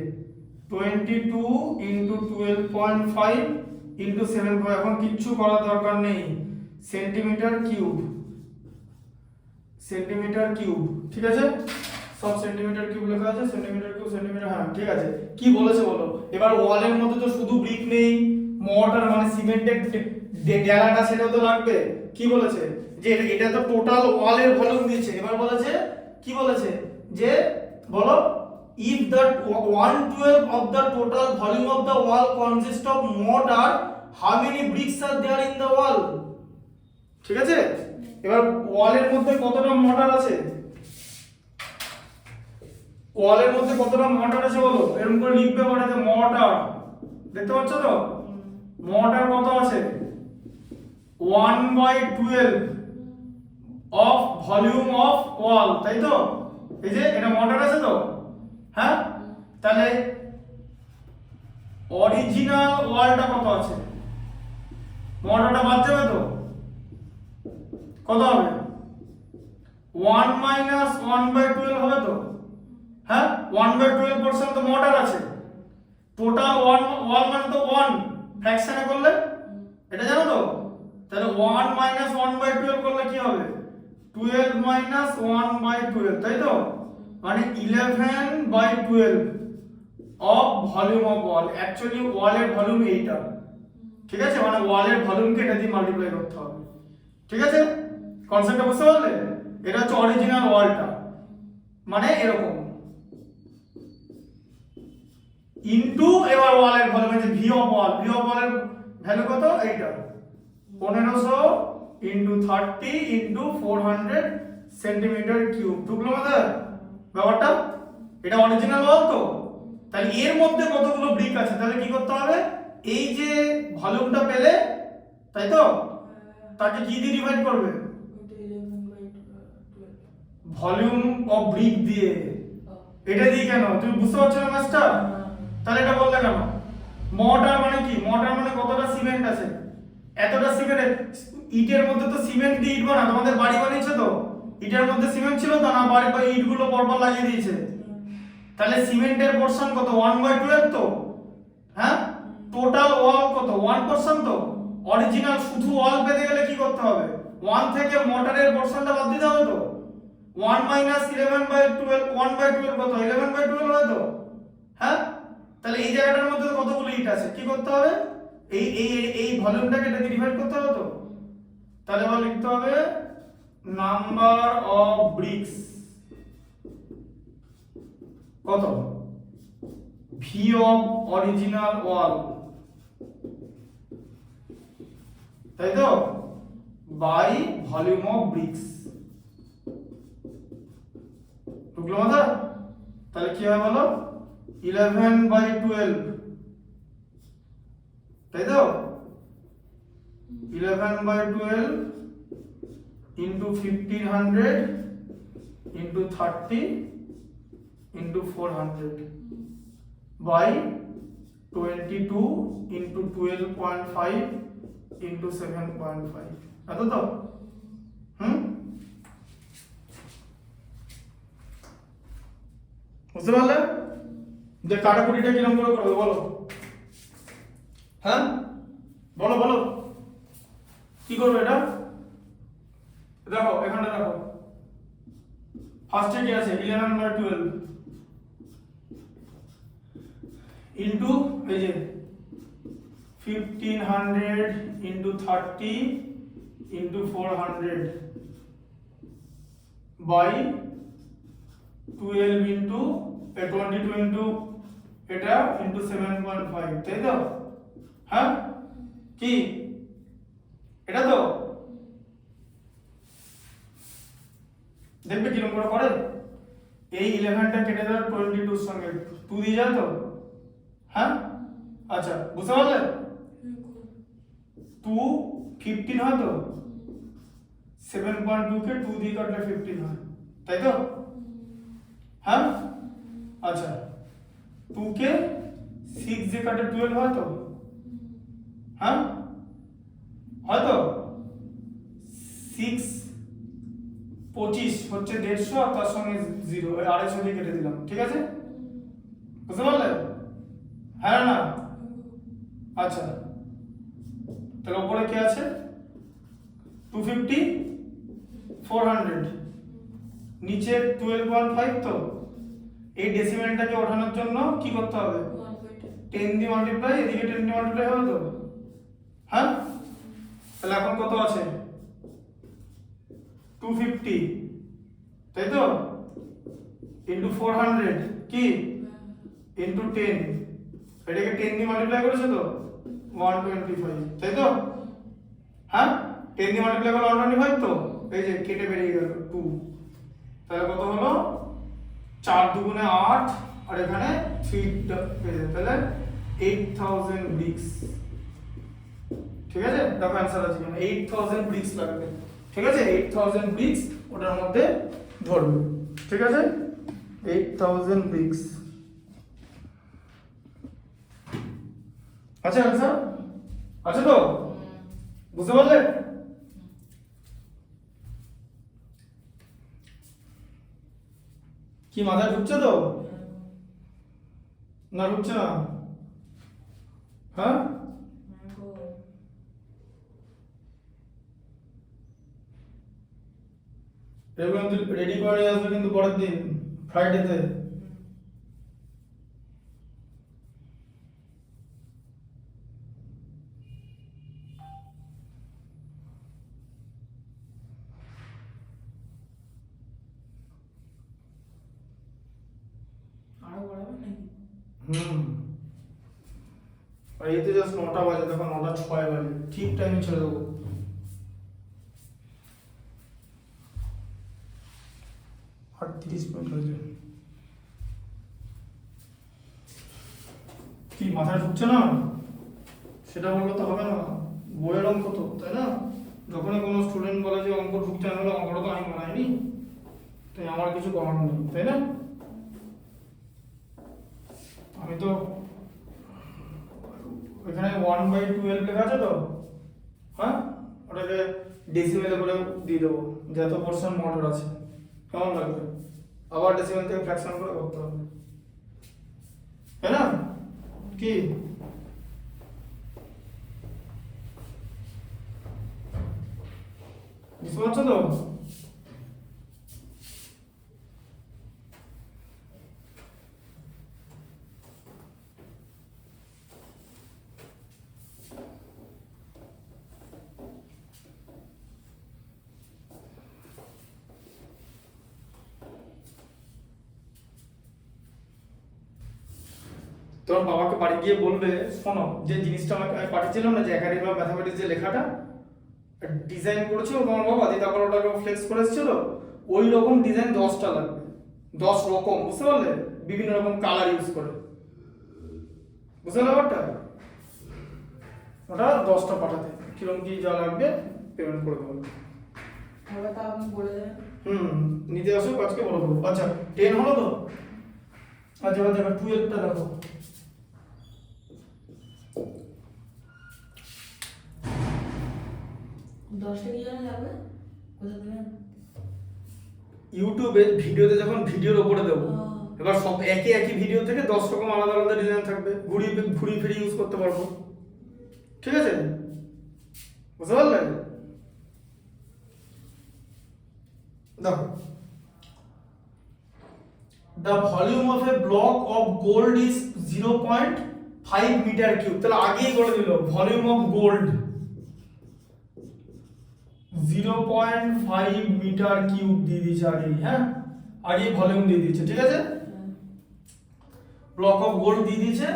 22 ইনটু 12.5 ইনটু 7.5, এখন কিচ্ছু করার দরকার নেই, সেন্টিমিটার কিউব, সেন্টিমিটার কিউব, ঠিক আছে? সব সেন্টিমিটার কিউব লেখা আছে, সেন্টিমিটার কিউব, সেন্টিমিটার, হ্যাঁ ঠিক আছে। কি বলেছে বলো? এবার ওয়ালের মধ্যে তো শুধু ব্রিক নেই, মর্টার মানে সিমেন্টের ডেলাটা সেটাও তো লাগবে। কি বলেছে? যে এটা তো টোটাল ওয়ালের ভলিউম দিয়েছে। এবার বলেছে কি বলেছে? যে বলো if the 1/12 of the total volume of the wall consists of mortar, how many bricks are there in the wall? ঠিক আছে? এবার ওয়ালের মধ্যে কতটা মর্টার আছে? ওয়ালের মধ্যে কতটা মর্টার আছে বলো? এরকম করে লিখবে পরে যে মর্টার, দেখতে পাচ্ছ তো? মর্টার কত আছে? 1/12 অফ ভলিউম অফ ওয়াল, তাই তো? এই যে এটা মর্টার আছে তো, হ্যাঁ? তাহলে অরিজিনাল ওয়ালটা কত আছে? মর্টারটা বাদ যাবে তো, কত হবে? 1 মাইনাস 1/12 হবে তো, হ্যাঁ? 1/12 পার্সেন্ট তো মর্টার আছে, টোটাল ওয়াল মানে তো 1 ফ্র্যাকশনে করলে, এটা জানো তো? তাহলে 1 মাইনাস 1/12 করলে কি হবে? 12 মাইনাস 1/12, তাই তো? মানে 11/12 of volume of wall. Actually ওয়ালের ভলিউম এইটা, ঠিক আছে? মানে ওয়ালের ভলিউমকে এটা দিয়ে মাল্টিপ্লাই করতে হবে, ঠিক আছে? কনসেপ্টটা বুঝতে পারলে? এটা হচ্ছে অরিজিনাল ওয়ালটা, মানে এরকম ইনটু এবার ওয়ালের ভলিউম, যে V of wall, V of ওয়ালের ভ্যালু কত? এইটা 1500 ইনটু 30 ইনটু 400 সেন্টিমিটার কিউব। ঢুকলো আমাদের ব্যাপারটা? এটা অরিজিনাল ওয়াল তো, তাহলে এর মধ্যে কতগুলো ব্রিক আছে? তাহলে কি করতে হবে? এই যে ভলিউমটা পেলে, তাই তো, তাকে কি দিয়ে ডিভাইড করবে? ভলিউম অফ ব্রিক দিয়ে। এটা দিয়ে কেন? তুমি বুঝতে পারছো না ম্যাথটা? তাহলে এটা বললে কেন? মর্টার মানে কি? মর্টার মানে কতটা সিমেন্ট আছে, এতটা সিমেন্ট। ইটের মধ্যে তো সিমেন্ট দিয়ে ইট বানা, তোমাদের বাড়ি বানিয়েছে তো, ইটের মধ্যে সিমেন্ট ছিল তো না? বাড়ি বা ইটগুলো পরপর লাগিয়ে দিয়েছে, তাহলে সিমেন্টের পোরশন কত? 1/12 তো, হ্যাঁ? টোটাল ওয়াল কত? 1% তো। অরিজিনাল শুধু ওয়াল পেতে গেলে কি করতে হবে? 1 থেকে মর্টারের পোরশনটা বাদ দিতে হবে তো। 1 মাইনাস 11/12, 1/12 কত? 11/12 হয় তো, হ্যাঁ? তাহলে এই জায়গাটার মধ্যে কতগুলো ইট আছে? কি করতে হবে? এই এই এই ভলিউমটাকে এটা দিয়ে ডিভাইড করতে হবে তো। তাহলে এবার লিখতে হবে নাম্বার অফ ব্রিক্স কত? ভি অফ অরিজিনাল ওয়াল, তাই তো, বাই ভলিউম অফ ব্রিক্স। ঢুকলো মাথা? তাহলে কি হবে বলো? 11/12, তাই তো? 11/12 into 1500 into 30 into 400 by 22 into 12.5 into 7.5, এত তো? বুঝতে পারলে? যে কাটাকুটিটা কিরকম করে করবে বলো, হ্যাঁ বলো বলো কি করবে এটা? দেখো এখানে দেখো, ফার্স্টে কি আছে 11 বাই 12 ইনটু এই যে 1500 into 30 into 400 by 12 into 22 into এটা ইনটু 7.5, তাই তো? হ্যাঁ কি এটা তো দেখবে কিরকম করে করে, এই 11টা কেটে দেওয়ার 22 এর সঙ্গে 2 দিয়ে যায় তো, হ্যাঁ আচ্ছা বুঝতে পারলে? 2 15 হয় তো, 7.2 কে 2 দিয়ে কাটলে 15 হয়, তাই তো? হ্যাঁ আচ্ছা 2 কে 6 দিয়ে কাটলে 12 হয় তো, হ্যাঁ হয়তো 6 25 হচ্ছে 150 আর তার সঙ্গে 0 এই 250 দিয়ে কেটে দিলাম, ঠিক আছে? বুঝতে পারলে? হ্যাঁ না আচ্ছা তাহলে উপরে কি আছে 250 400 নিচে 12.5 তো, এই ডেসিমেলটাকে ওঠানোর জন্য কি করতে হবে 10 দিয়ে মাল্টিপ্লাই, এদিকে 10 দিয়ে মাল্টিপ্লাই হবে তো, হ্যাঁ তাহলে এখন কত আছে 250 তাই তো ইনটু 400 কি ইনটু 10, এটাকে 10 দিয়ে মাল্টিপ্লাই করেছে তো 125, তাই তো? হ্যাঁ 10 দিয়ে মাল্টিপ্লাই করলে 125 তো, এই যে কেটে বেরিয়ে গেল 2, তাহলে কত হলো 4 দুগুণে 8 আর এখানে 3 তাহলে 8000 ব্রিক্স, ঠিক আছে? দেখো অ্যানসার আছে এখানে 8000 ব্রিক্স লাগবে, ঠিক আছে? 8000 ব্রিক্স ওটার মধ্যে ধরবে, ঠিক আছে? 8000 ব্রিক্স আচ্ছা অ্যানসার আছে তো, বুঝতে পারলে? কি মাথায় ঢুকছে তো না ঢুকছে না? হ্যাঁ এগুলো কিন্তু রেডি করে নিয়ে আসবে কিন্তু পরের দিন ফ্রাইডেতে। আরো বাড়াবে নাকি? আর এই তো জাস্ট 9টা বাজে, তখন 9:06 বাজে, ঠিক টাইমে ছেড়ে দেবো। আর 30 মিনিট হয়েছে, কি মাথায় ঢুকছে না সেটা বললে তো হবে না, বইয়ের অঙ্ক তো, তাই না? যখনই কোনো স্টুডেন্ট বলে যে অঙ্ক ঢুকছে না, অঙ্কটা তো আমি বানাইনি, তাই আমার কিছু করার নেই, তাই না? আমি তো এখানে 1/12 লেখা আছে তো, হ্যাঁ ওটাকে ডেসিমেলে করে দিয়ে দেবো যে এত পার্সেন্ট মডেল আছে, কেমন লাগবে? আবার ডেসিমেল থেকে ফ্র্যাকশন করে করতে হবে, তাই না? কি বুঝতে পারছো তো? তোমার বাবাকে বাড়ি গিয়ে বলবে, শোনো যে জিনিসটা আমাকে আমি পাঠিয়েছিলাম না, যে একাডেমি অফ ম্যাথামেটিক্স যে লেখাটা ডিজাইন করেছিল তোমার বাবা, দিয়ে তারপর ওটাকে ফ্লেক্স করে এসেছিল, ওই রকম ডিজাইন 10টা লাগবে, 10 রকম, বুঝতে পারলে? বিভিন্ন রকম কালার ইউজ করে, বুঝতে পারলে ব্যাপারটা? ওটা 10টা পাঠাতে, কিরকম কি যা লাগবে পেমেন্ট করে দেবো। তাহলে তা আপনি বলে দেবেন। নিতে আসো, আজকে বলে দেবো। আচ্ছা 10 হলো তো? আচ্ছা এবার দেখো 12টা দেখো, দশটা কি জন্য লাগবে? কোথা দেবেন? ইউটিউবে ভিডিওতে যখন ভিডিওর উপরে দেবো, ও। এবার এবার সব একই একই ভিডিও থেকে 10 রকম আলাদা আলাদা ডিজাইন থাকবে, ঘুরি ফিরে ইউজ করতে পারবো। ঠিক আছে, বুঝতে পারলে? দেখো, the volume of a block of gold is 0.5 metre cube. তাহলে আগেই বলে দিল volume of gold 0.5 metre cube দিয়ে দিয়েছে আগে। হ্যাঁ, আগে ভলিউম দিয়ে দিয়েছে। ঠিক আছে, ব্লক অফ গোল্ড দিয়ে দিয়েছে।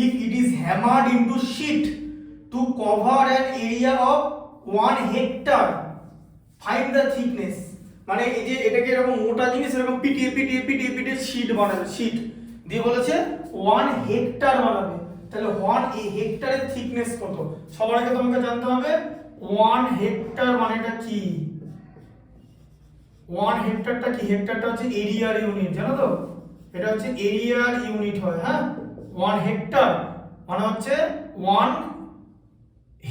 If it is hammered into sheet to cover an area of 1 hectare, find the thickness. মানে এই যে এটাকে এরকম মোটা জিনিস এরকম পিটিয়ে পিটিয়ে পিটিয়ে পিটিয়ে শীট বানাবে, শীট দিয়ে বলেছে 1 হেক্টর বানাবে। তাহলে 1 হেক্টরের থিকনেস কত? সবার আগে তোমাকে জানতে হবে 1 হেক্টর মানেটা কি। 1 হেক্টরটা কি? হেক্টরটা হচ্ছে এরিয়ার ইউনিট, জানো তো? এটা হচ্ছে এরিয়ার ইউনিট হয়। হ্যাঁ, 1 হেক্টর মানে হচ্ছে 1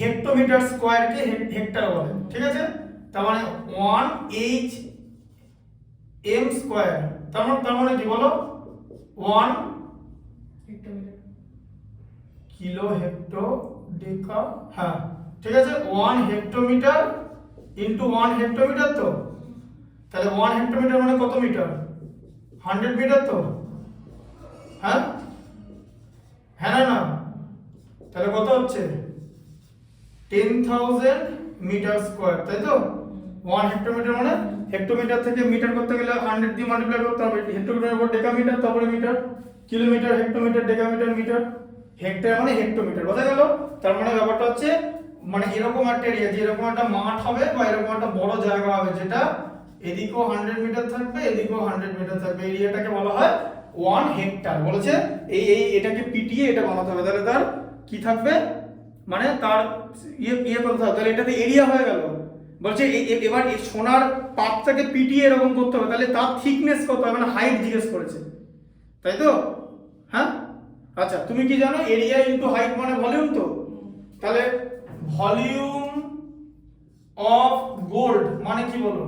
হেক্টোমিটার স্কয়ারকে হেক্টর বলে। ঠিক আছে, তার মানে 1 HM স্কয়ার। তার মানে কি বলো? 1 হেক্টোমিটার। কিলো হেক্টো ডেকা। হ্যাঁ, ঠিক আছে, 1 হেক্টোমিটার ইনটু 1 হেক্টোমিটার। তো তাহলে 1 হেক্টোমিটার মানে কত মিটার? 100 মিটার। তো হ্যাঁ, হ্যাঁ না? তাহলে কত হচ্ছে? 10,000 মিটার স্কয়ার, তাই তো? 1 হেক্টোমিটার মানে হেক্টোমিটার থেকে মিটার করতে গেলে 100 দিয়ে মাল্টিপ্লাই করতে হবে। হেক্টোমিটার উপর ডেকামিটার, তারপরে metre, kilometre, hectometre, decametre, metre. Hectare মানে হেক্টোমিটার, বোঝা গেল? তার মানে ব্যাপারটা হচ্ছে মানে এরকম একটা এরিয়া, যে এরকম একটা মাঠ হবে বা এরকম একটা বড় জায়গা হবে, যেটা এদিকেও 100 মিটার থাকবে, এদিকেও 100 মিটার থাকবে, এরিয়াটাকে বলা হয় 1 হেক্টর। বলেছে এটাকে পিটিয়ে এটা বানাতে হবে। তাহলে তার কি থাকবে? মানে তার ইয়ে করতে হবে। তাহলে এটাতে এরিয়া হয়ে গেল। বলছে এবার এই সোনার পাতটাকে পিটিয়ে এরকম করতে হবে। তাহলে তার থিকনেস কত হবে? মানে হাইট জিজ্ঞেস করেছে, তাই তো? হ্যাঁ, আচ্ছা, তুমি কি জানো এরিয়া ইনটু হাইট মানে ভলিউম? তো তাহলে ভলিউম অফ গোল্ড মানে কি বলো?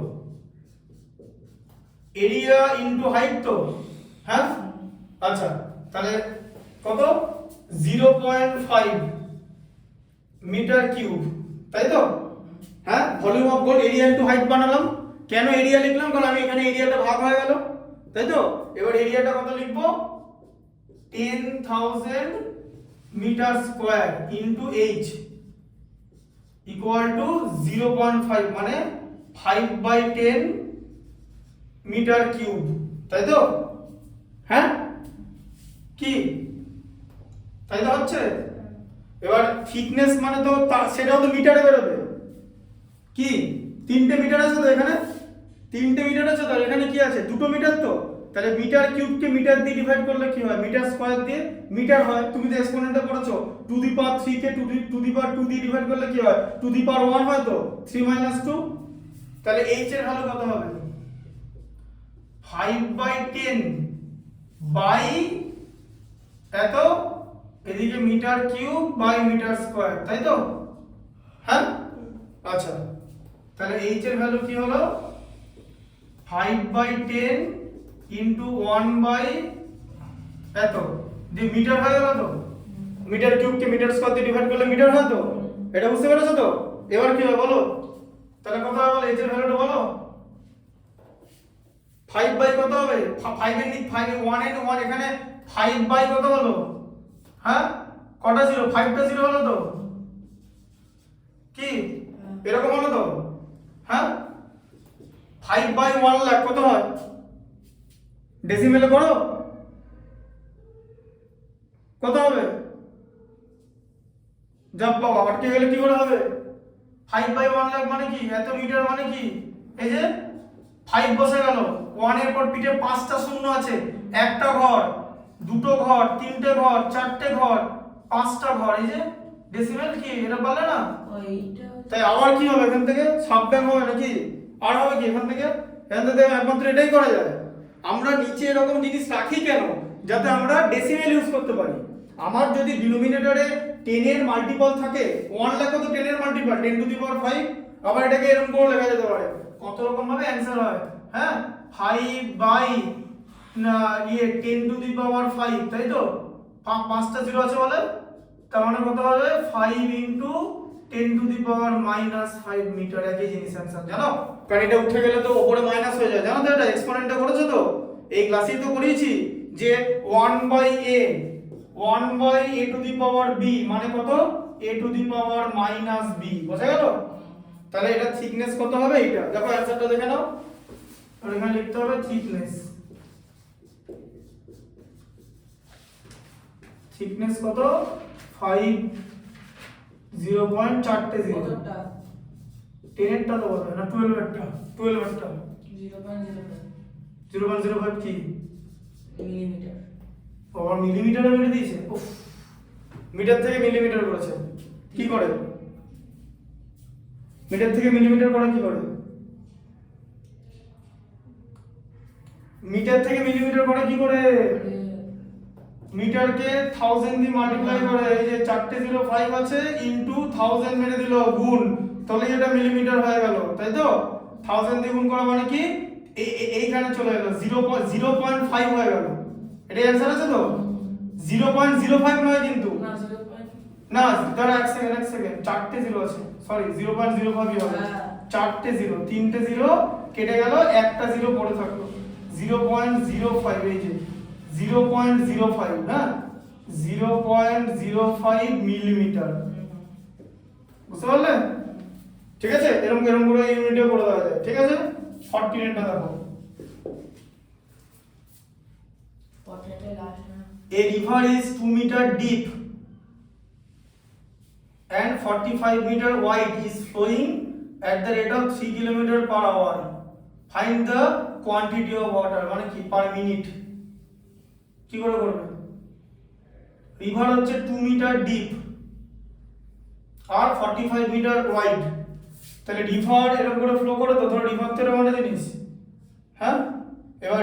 Area into height. তো হ্যাঁ, আচ্ছা, তাহলে কত? 0.5 মিটার কিউব, তাই তো? হ্যাঁ, volume of gold area into height বানালাম। কেন এরিয়া লিখলাম? কারণ আমি এখানে এরিয়াটা ভাগ হয়ে গেল, তাই তো? এবার এরিয়াটা কত লিখবো? 10,000 metre square into h equal to 0.5 মানে 5/10 মিটার কিউব, তাই তো? হ্যাঁ, কি তাই তো হচ্ছে? এবার থিকনেস মানে তো সেটাও তো মিটারে বেরোবে। কি 3টে মিটার আছে? তো এখানে 3টে মিটার আছে। তো এখানে কি আছে? 2টো মিটার। তো তাহলে মিটার কিউবকে মিটার দিয়ে ডিভাইড করলে কি হয়? মিটার স্কয়ার দিয়ে মিটার হয়। তুমি তো এক্সপোনেন্টে পড়েছো, two the power 3 K two the পাওয়ার 2 দিয়ে ডিভাইড করলে কি হয়? টু দি পাওয়ার 1 হয়। তো 3 - 2। তাহলে h এর ভ্যালু কত হবে? 5/10 বাই এত, এদিকে metre cube by metre square, তাই তো? হ্যাঁ, আচ্ছা, তাহলে h এর ভ্যালু কি হলো? 5/10 ইনটু 1 বাই এত দিয়ে মিটার হয়ে গেল। তো মিটার কিউবকে মিটার স্কয়ার দিয়ে ডিভাইড করলে মিটার হয়। তো এটা বুঝতে পেরেছো? তো এবার কি হবে বলো? তাহলে কত হবে বলো? h এর ভ্যালুটা বলো। 5 বাই কত হবে? 5 এর 1 এর 1 এখানে 5 বাই কত হলো? হ্যাঁ, কটা ছিল? 5টা 0 হলো। তো কি এরকম হলো? তো হ্যাঁ, 5/1 লাখ কত হয়? ডেসিমেলে করো, কত হবে? যাব বাবা, আটকে গেলে কি করে হবে? 5/1 লাখ মানে কি? এত মিটার মানে কি? এই যে 5 বসে গেল, 1 এর পর পিঠে 5টা শূন্য আছে, একটা ঘর, দুটো ঘর, তিনটে ঘর, চারটে ঘর, 5টা ঘর। এই যে ডেসিমেল কি এটা বলে না? এইটা তাই আবার কি হবে? এখান থেকে সাবব্যাং হবে নাকি? আর হবে কি এখান থেকে? একমাত্র এটাই করা যায়। আমরা নিচে এরকম জিনিস রাখি কেন? যাতে আমরা ডেসিমেল ইউজ করতে পারি। আমার যদি ডিনোমিনেটরে 10 এর মাল্টিপল থাকে, 1 লাখ তো 10 এর মাল্টিপল, 10 টু দি পাওয়ার 5। আবার এটাকে এরকম করে লেখা যেতে পারে, কত রকম ভাবে অ্যানসার হয়। হ্যাঁ, 5/10 না 10 টু দি পাওয়ার 5, তাই তো? পাঁচটা জিরো আছে বলে, তার মানে কত হবে 5 into 10 to the power -5 metre. একই জিনিস অ্যানসার, জানো? কারণ এটা উঠে গেলে তো উপরে মাইনাস হয়ে যায়, জানো তো? এটা এক্সপোনেন্টটা করেছো তো, এই ক্লাসেই তো করিয়েছি যে 1/a two the power b মানে কত, a two the power -b, বোঝা গেল? তাহলে এটা থিকনেস কত হবে? এটা দেখো অ্যানসারটা দেখে নাও, আর এখানে লিখতে হবে থিকনেস কত 5 0.4 কতটা 10 এরটা তো বলবে না, 12 এরটা 0.05 কি মিলিমিটার। আবার মিলিমিটারে বেড়ে দিয়েছে, উফ, মিটার থেকে মিলিমিটার করেছে, কি করে মিটার থেকে মিলিমিটার করে? কি করে মিটার থেকে মিলিমিটার করে? কি করে মিটারকে 1000 দিয়ে মাল্টিপ্লাই করে, এই যে 405 আছে ইনটু 1000 মেরে দিল গুণ, তাহলে এটা মিলিমিটার হয়ে গেল, তাই তো? 1000 দিয়ে গুণ করা মানে কি এইখানে চলে এলো 0.5 হয়ে গেল। এটা অ্যানসার আছে তো? 0.05 নয় কিন্তু, না 0. না দাঁড়া এক সেকেন্ড, চারটে জিরো আছে, সরি 0.05 হবে, চারটে জিরো, তিনটে জিরো কেটে গেল, একটা জিরো পড়ে থাকলো, 0.05, এই যে 0.05 না, 0.05 মিলিমিটার, বুঝতে পারলে? ঠিক আছে, এরকম করে ইউনিটে করে দেওয়া যায়, ঠিক আছে? 14 টা দেখো, a river is 2 meter deep and 45 meter wide, is flowing at the rate of 3 kilometer per hour. Find the quantity of water, মানে কি per minute, কি করে করবে? রিভার হচ্ছে 2 মিটার ডিপ আর 45 মিটার ওয়াইড, তাহলে রিভার এরকম করে ফ্লো করে তো, ধরো রিভার তো এরকম একটা জিনিস, হ্যাঁ? এবার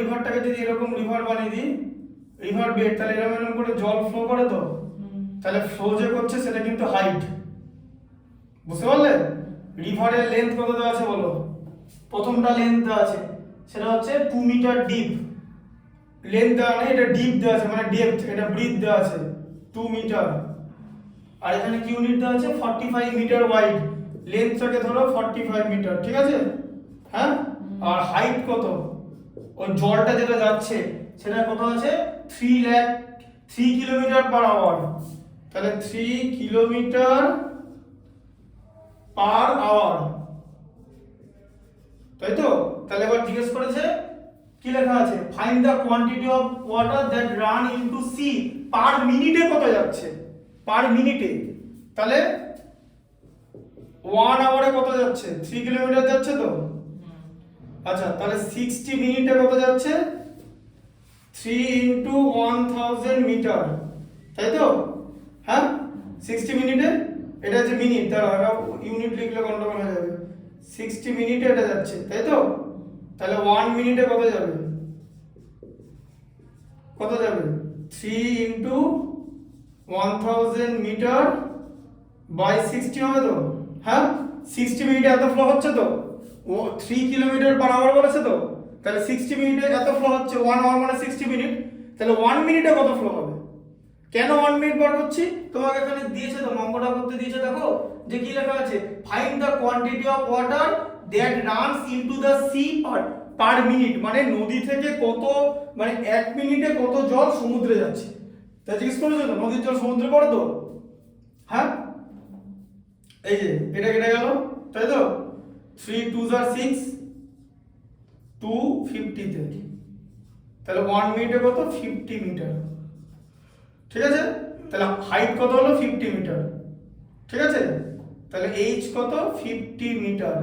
রিভারটাকে যদি এরকম রিভার বানিয়ে দিই, রিভার বেড, তাহলে এরকম করে জল ফ্লো করে তো, তাহলে ফ্লো যে করছে সেটা কিন্তু হাইট, বুঝতে পারলে? রিভারের লেন্থ কত দেওয়া আছে বলো? প্রথমটা লেন্থ দেওয়া আছে, সেটা হচ্ছে 2 মিটার ডিপ, লেন্থ দেওয়া নেই, এটা ডিপ দেওয়া আছে মানে ডেপথ, এটা ব্রিথ দেওয়া আছে 2 মিটার, আর এখানে কি ইউনিট দেওয়া আছে 45 মিটার ওয়াইড, লেন্থটাকে ধরো 45 মিটার, ঠিক আছে? হ্যাঁ, আর হাইট কত, ওই জলটা যেটা যাচ্ছে সেটা কত আছে 3 কিলোমিটার পার আওয়ার, তাহলে 3 কিলোমিটার পার আওয়ার, তাই তো? তাহলে এবার জিজ্ঞেস করেছে কি লেখা আছে, find the quantity of water that run into sea, per মিনিটে কত যাচ্ছে, পার মিনিটে, তাহলে 1 আওয়ারে কত যাচ্ছে, 3 কিলোমিটার যাচ্ছে তো, আচ্ছা তাহলে 60 মিনিটে কত যাচ্ছে, 3 ইনটু 1000 মিটার, তাই তো? হ্যাঁ, 60 মিনিটে, এটা হচ্ছে মিনিট, তাহলে ইউনিট লিখলে গন্ডগোল হয়ে যাবে, 60 মিনিটে এটা যাচ্ছে, তাই তো? তাহলে 1 মিনিটে কত যাবে, 3 ইনটু 1000 মিটার বাই 60 হবে তো, হ্যাঁ? 60 মিনিটে এত ফ্লো হচ্ছে তো, ও 3 কিলোমিটার পার আওয়ার বলেছে তো, তাহলে 60 মিনিটে এত ফ্লো হচ্ছে, 1 আওয়ার মানে 60 মিনিট, তাহলে 1 মিনিটে কত ফ্লো হবে? কেন 1 মিনিট বার করছি, তোমাকে এখানে দিয়েছে তো, অঙ্কটা করতে দিয়েছে, দেখো যে কি লেখা আছে, find the quantity of water that runs into the sea per minute, মানে নদী থেকে কত, মানে 1 মিনিটে কত জল সমুদ্রে যাচ্ছে, তাই জিজ্ঞেস করেছো তো, নদীর জল সমুদ্রে পড়ে তো, হ্যাঁ? এই যে এটা কেটে গেল, তাই তো? 3 2 are 6, 250 তে, তাহলে 1 মিনিটে কত 50 মিটার, ঠিক আছে? তাহলে হাইট কত হলো 50 মিটার, ঠিক আছে? তাহলে এইচ কত 50 মিটার।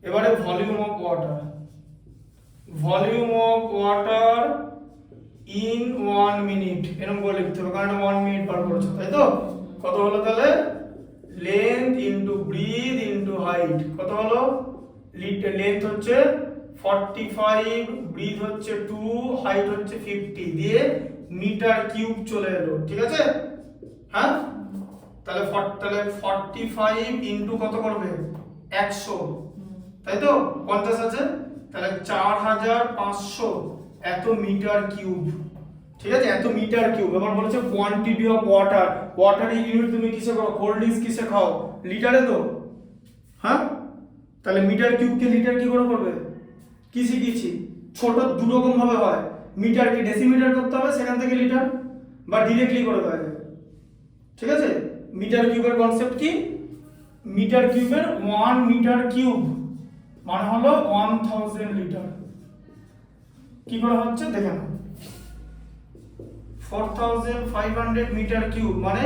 এবারে volume of water in 1 minute, এরকম করে লিখতে হবে, কারণ 1 মিনিট বার করেছো, তাই তো? কত হলো তাহলে, length into breadth into height, কত হলো, লেন্থ হচ্ছে 45, ব্রিথ হচ্ছে 2, হাইট হচ্ছে 50, দিয়ে মিটার কিউব চলে এলো, ঠিক আছে? হ্যাঁ, তাহলে 45 ইনটু কত করবে 100, তাই তো? 50 আছে, তাহলে 4500 এত মিটার কিউব। ঠিক আছে, এত মিটার কিউব। এবার বলেছে কোয়ান্টিটি অফ ওয়াটার, ওয়াটারের ইউনিট তুমি কিসে করো, কোল্ড ড্রিঙ্কস কিসে খাও, লিটারে তো। হ্যাঁ, তাহলে মিটার কিউবকে লিটার কি করে করবে, কি শিখিয়েছি, ছোট দু রকম ভাবে হয়, মিটারকে ডেসিমিটার করতে হবে সেখান থেকে লিটার, বা ডিরেক্টলি করে দেওয়া যায়। ঠিক আছে, মিটার কিউবের কনসেপ্ট কি, মিটার কিউবের 1 মিটার কিউব মানে হলো 1000 লিটার। কি করে হচ্ছে দেখেন, 4500 মিটার কিউব মানে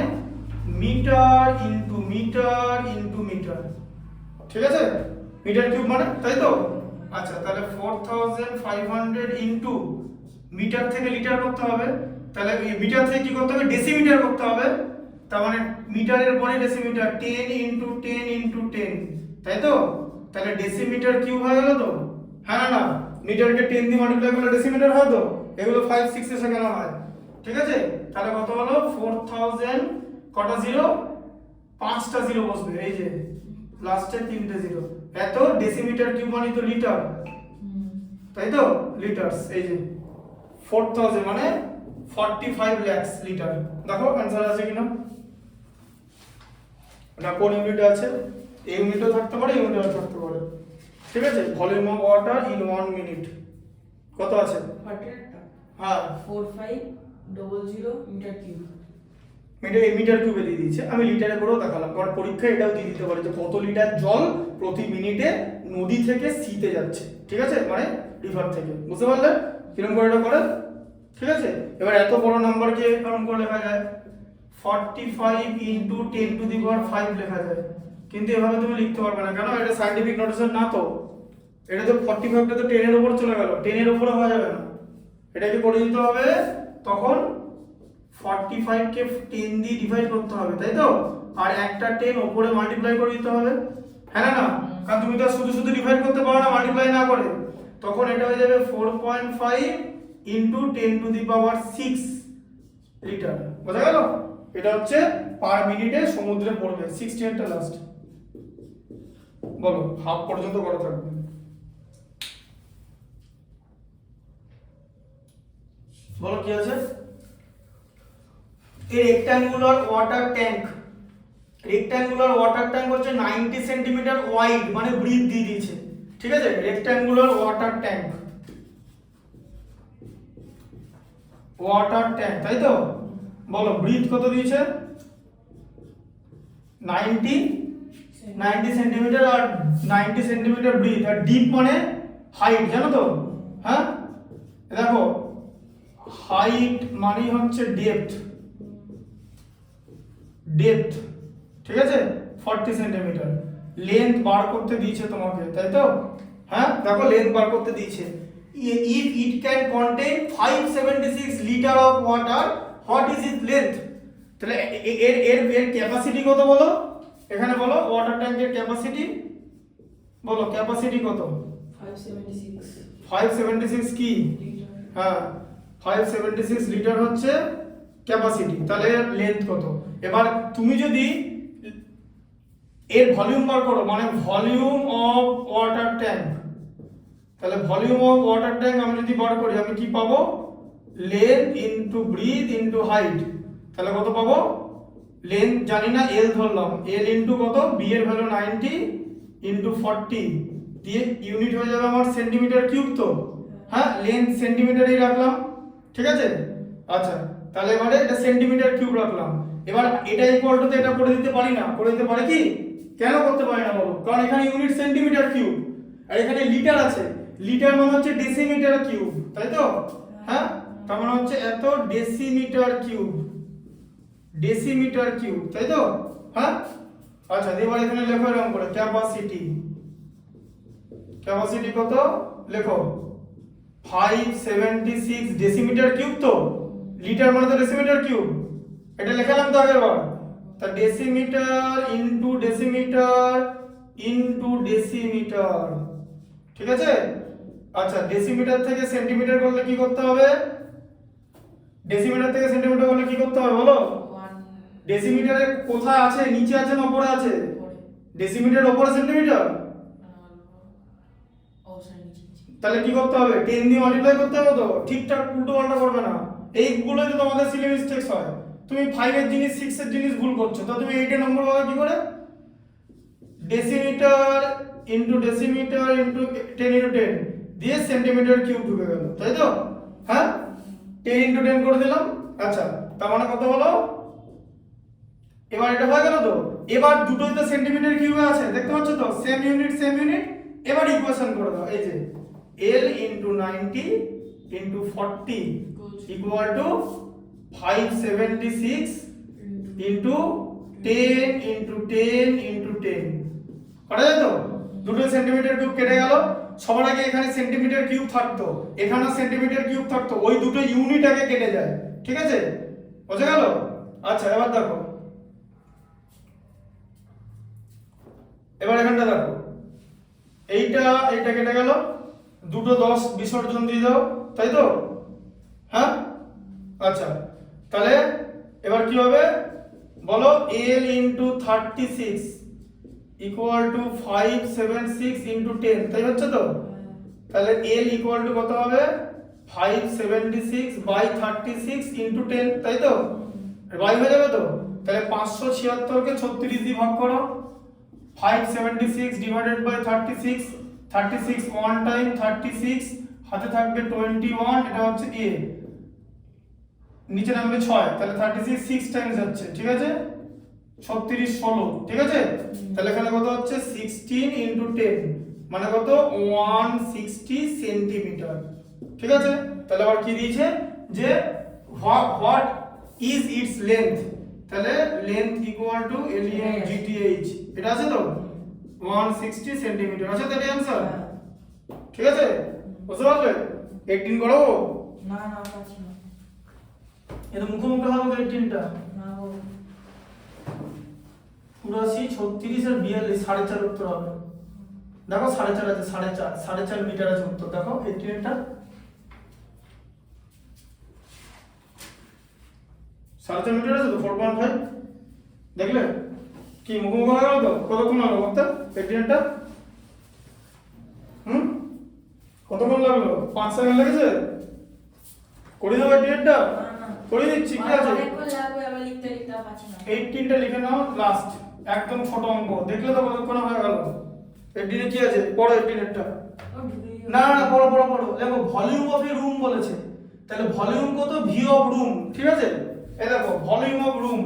metre into metre into metre. ঠিক আছে, মিটার কিউব মানে, তাই তো। আচ্ছা, তাহলে 4500 ইনটু মিটার থেকে লিটার করতে হবে, তাহলে মিটার থেকে কি করতে হবে, ডেসিমিটার করতে হবে। তার মানে মিটারের পরে ডেসিমিটার, 10 ইনটু 10 ইনটু 10, তাই তো। তাহলে ডেসিমিটার কিউব হয়ে গেল তো। হ্যাঁ না, মিটারকে 10 দিয়ে মাল্টিপ্লাই করলে ডেসিমিটার হয় তো। এগুলো 5 6 এ সেকেন্ড হয়। ঠিক আছে, তাহলে কত হলো 4000, কটা জিরো, 5টা জিরো বসবে, এই যে লাস্টে 3টে জিরো। এত ডেসিমিটার কিউব মানে তো লিটার, তাই তো, লিটারস। এই যে 4000 মানে 45 লাখ লিটার। দেখো অ্যানসার আছে কিনা, না কোন ইউনিটে আছে, এই ইউনিটও থাকতে পারে, এই ইউনিটও থাকতে পারে। ঠিক আছে, volume of water in 1 minute কত আছে, ওয়াটারটা হ্যাঁ 4500 মিটার কিউব। মিটার কিউবে দিয়ে দিয়েছে, আমি লিটারে করেও দেখালাম, কারণ পরীক্ষায় এটাও দিয়ে দিতে পারে যে কত লিটার জল প্রতি মিনিটে নদী থেকে সিতে যাচ্ছে। ঠিক আছে, মানে রিভার থেকে, বুঝতে পারলে কিরকম করে এটা করে। ঠিক আছে, এবার এত বড় নাম্বারকে কেমন করে লেখা যায়, 45 ইনটু 10 টু দি পাওয়ার 5 লেখা যায়, কিন্তু এভাবে তুমি লিখতে পারবে না, কেন, এটা সায়েন্টিফিক নোটেশন না তো। এটা তো 45টা তো 10 এর উপর চলে গেল, 10 এর উপরে হয়ে যাবে না, এটাকে করে দিতে হবে তখন 45 কে 10 দিয়ে ডিভাইড করতে হবে, তাই তো, আর একটা 10 উপরে মাল্টিপ্লাই করে দিতে হবে। হ্যাঁ না, কারণ তুমি তো শুধু শুধু ডিভাইড করতে পারো না মাল্টিপ্লাই না করে, তখন এটা হয়ে যাবে 4.5 into 10 to the power 6 litre. বোঝা গেল, এটা হচ্ছে পার মিনিটে সমুদ্রে পড়বে। 68টা লাস্ট, বলো হাফ পর্যন্ত করা থাকবে। বলো কি আছে, এই rectangular water tank, rectangular water tank হচ্ছে 90 সেন্টিমিটার ওয়াইড, মানে ব্রিথ দিয়ে দিয়েছে। ঠিক আছে, rectangular water tank, water tank, তাই তো। বলো ব্রিথ কত দিয়েছে, 90 সেন্টিমিটার, আর 90 সেন্টিমিটার ব্রিথ, আর ডিপ মানে হাইট, জানো তো। হ্যাঁ, দেখো হাইট মানে হচ্ছে ডেপথ, ডেপথ। ঠিক আছে, 40 সেন্টিমিটার। লেন্থ বার করতে দিয়েছে তোমাকে, তাই তো। হ্যাঁ, দেখো লেন্থ বার করতে দিয়েছে, if it can contain 576 litre of water, what is its length? তাহলে এর এর এর ক্যাপাসিটি কত বলো, এখানে বলো ওয়াটার ট্যাঙ্কের ক্যাপাসিটি, বলো ক্যাপাসিটি কত, 576 576 কি, লিটার। হ্যাঁ 576 লিটার হচ্ছে ক্যাপাসিটি। তাহলে লেন্থ কত, এবার তুমি যদি এর ভলিউম বার করো, মানে ভলিউম অফ ওয়াটার ট্যাঙ্ক, তাহলে ভলিউম অফ ওয়াটার ট্যাঙ্ক আমি যদি বার করি, আমি কি পাবো, length into breadth into height. তাহলে কত পাবো, লেন্থ জানি না, এল ধরলাম, এল ইনটু কত, বি এর ভ্যালু 90 ইনটু 40 দিয়ে ইউনিট হয়ে যাবে আমার সেন্টিমিটার কিউব তো। হ্যাঁ, লেন্থ সেন্টিমিটারেই রাখলাম। ঠিক আছে, আচ্ছা তাহলে এবারে এটা সেন্টিমিটার কিউব রাখলাম। এবার এটা ইকুয়াল টু এটা করে দিতে পারি না, করে দিতে পারি কি, কেন করতে পারি না বলো, কারণ এখানে ইউনিট সেন্টিমিটার কিউব, আর এখানে লিটার আছে, লিটার মানে হচ্ছে ডেসিমিটার কিউব, তাই তো। হ্যাঁ, তার মানে হচ্ছে এত ডেসিমিটার কিউব, ডেসিমিটার কিউব, তাই তো। হ্যাঁ, আচ্ছা এবার এখানে লেখো এরকম করে, ক্যাপাসিটি, ক্যাপাসিটি কত লেখো, 576 ডেসিমিটার কিউব তো, লিটার মানে তো ডেসিমিটার কিউব, এটা লেখালাম তো আগের বার। তা decimetre into decimetre into decimetre, ঠিক আছে। আচ্ছা ডেসিমিটার থেকে সেন্টিমিটার করলে কি করতে হবে, ডেসিমিটার থেকে সেন্টিমিটার করলে কি করতে হবে বলো, 1 ডেসিমিটারে কোথায় আছে, নিচে আছে না উপরে আছে, ডেসিমিটার উপরে সেন্টিমিটার, ও সরি নিচে। তাহলে কি করতে হবে 10 দিয়ে মাল্টিপ্লাই করতে হবে তো, ঠিকঠাক উল্টো পাল্টা করবে না, এইগুলোই তো তোমাদের সিলি মিস্টেকস হয়। তুমি 5 এর জিনিস 6 এর জিনিস ভুল করছো, তো তুমি 8 এর নম্বর পাবে কি করে? Decimetre into decimetre into 10 into 10 দিয়ে সেন্টিমিটার কিউব ঢুকে গেল, তাই তো? হ্যাঁ, 10 ইনটু 10 করে দিলাম। আচ্ছা, তার মানে কত হলো? এবার এটা হয়ে গেল তো। এবার দুটোই তো সেন্টিমিটার কিউবে আছে, দেখতে পাচ্ছ তো, সেম ইউনিট সেম ইউনিট। এবার ইকুয়েশন করে দাও, এই যে L into 90 into 40 equal to 576 into 10 into 10 into 10 করা যায় তো? দুটো সেন্টিমিটার কিউব কেটে গেল। সবার আগে এখানে সেন্টিমিটার কিউব থাকতো, এখানে সেন্টিমিটার কিউব থাকতো, ওই দুটো ইউনিট আগে কেটে যায়, ঠিক আছে? বোঝা গেল? আচ্ছা, এবার দেখো, এবার এখানটা দেখো, এইটা কেটে গেল, দুটো 10 বিসর্জন দিয়ে দাও, তাই তো? হ্যাঁ, আচ্ছা, তাহলে এবার কি হবে বলো? L into 36 equal to 576 into 10, তাই হচ্ছে তো? তাহলে L ইকুয়াল টু কত হবে? 576 বাই 36 ইনটু 10, তাই তো? বাই হয়ে যাবে তো? তাহলে 576 কে 36 দিয়ে ভাগ করো, 576 ডিভাইডেড বাই 36, 36 ওয়ান টাইম 36, হাতে থাকবে 21, এটা হচ্ছে a, নিচে নামবে 6, তাহলে 36 6 টাইমস হচ্ছে, ঠিক আছে? 36 16, ঠিক আছে? তাহলে এখানে কত হচ্ছে? 16 ইনটু 10 মানে কত? 160 সেন্টিমিটার, ঠিক আছে? তাহলে আবার কি দিয়েছে যে হোয়াট ইজ ইটস লেন্থ, তাহলে length equal to alien GTH, এটা আছে তো? 160 সেন্টিমিটার আছে, তাহলে आंसर, ঠিক আছে? বুঝতে পারলে? 18 করো না না পাচ্ছি না। এটা মুখোমুখি হবে তো 18টা, না ও 84 36 আর 42 4.5 উত্তর হবে। দেখো 4.5 আছে, 4.5 মিটার আছে উত্তর, দেখো 18টা 4.5 মিটার আছে তো, 4.5 দেখলে কি মুখোমুখি হয়ে গেল তো? কতক্ষণ লাগলো করতে 18টা? কতক্ষণ লাগলো? 5 সেকেন্ড লেগেছে? করে দেবো 18টা? না না করে দিচ্ছি, কি আছে? অনেকক্ষণ লাগবে, আমি লিখতে পাচ্ছি না। 18টা লিখে নাও, লাস্ট একদম ছোট অঙ্ক, দেখলে তো কতক্ষণ হয়ে গেল। 18 কি আছে পড়ো, 18টা। ও ঢুকে গেল। না না, পড়ো পড়ো পড়ো, দেখো ভলিউম অফ এ রুম বলেছে, তাহলে ভলিউম কত? ভি অফ রুম, ঠিক আছে? এই দেখো ভলিউম অফ রুম,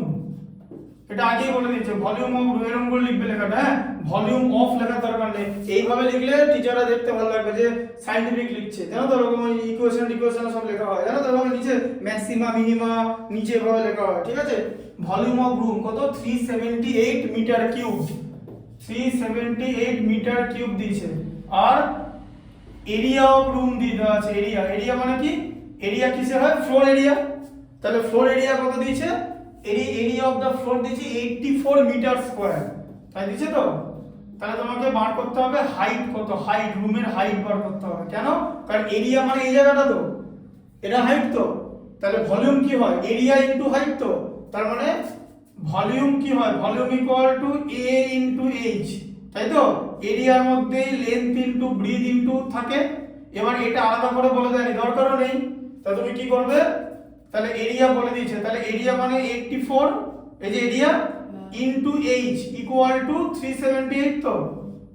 এটা আগেই বলে দিয়েছে, ভলিউম অফ রুম এরকম করে লিখবে লেখাটা, হ্যাঁ, ভলিউম অফ লেখার দরকার নেই। এইভাবে লিখলে টিচাররা দেখতে ভালো লাগবে যে সায়েন্টিফিক লিখছে, জানো তো? এরকম ইকুয়েশন সব লেখা হয়, জানো তো? এভাবে নিচে ম্যাক্সিমা মিনিমা নিচে এভাবে লেখা হয়, ঠিক আছে? ভলিউম অফ রুম কত? 378 মিটার কিউব, 378 মিটার কিউব দিয়েছে। আর এরিয়া অফ রুম দিয়ে দেওয়া আছে, এরিয়া মানে কি? এরিয়া কিসে হয়? ফ্লোর এরিয়া, তাহলে ফ্লোর এরিয়া কত দিয়েছে? এরিয়া অফ দা ফ্লোর দিয়েছে 84 মিটার স্কয়ার, তাই দিয়েছে তো? তাহলে তোমাকে বার করতে হবে হাইট কত, হাইট, রুমের হাইট বার করতে হবে। কেন? কারণ এরিয়া মানে এই জায়গাটা তো, এটা হাইট তো, তাহলে ভলিউম কি হয়? এরিয়া ইনটু হাইট তো, তার মানে ভলিউম কি হয়? Volume equal to A into H, তাই তো? এরিয়ার মধ্যে লেন্থ ইনটু ব্রিথ ইনটু থাকে। এবার এটা আলাদা করে বলে দেয়নি, দরকারও নেই, তা তুমি কি করবে? তাহলে এরিয়া বলে দিয়েছে, তাহলে এরিয়া মানে 84, এই যে area into H equal two 378 তো,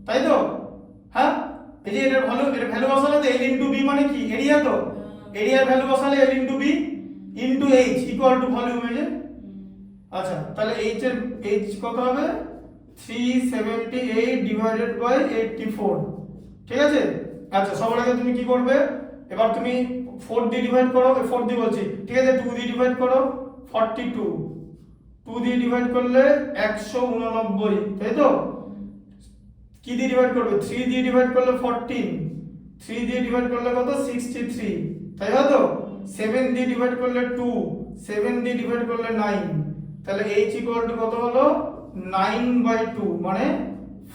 তাই তো? হ্যাঁ, এই যে এর ভ্যালু বসালে তো এল ইনটু বি মানে কি? এরিয়া তো, এরিয়ার ভ্যালু বসালে L into B into H equal to volume, এই যে। আচ্ছা, তাহলে এইচ এর এইচ কত হবে? 378 ডিভাইডেড বাই 84, ঠিক আছে? আচ্ছা, সবার আগে তুমি কি করবে? এবার তুমি 4 দিয়ে ডিভাইড করো, 4 দিয়ে বলছি, ঠিক আছে? 2 দিয়ে ডিভাইড করো, 42, 2 দিয়ে ডিভাইড করলে 189, তাই তো? কি দিয়ে ডিভাইড করবে? 3 দিয়ে ডিভাইড করলে 14, 3 দিয়ে ডিভাইড করলে কত? 63, তাই তো? 7 দিয়ে ডিভাইড করলে 2, 7 দিয়ে ডিভাইড করলে 9, তাহলে h ইকুয়াল টু কত হলো? 9/2 মানে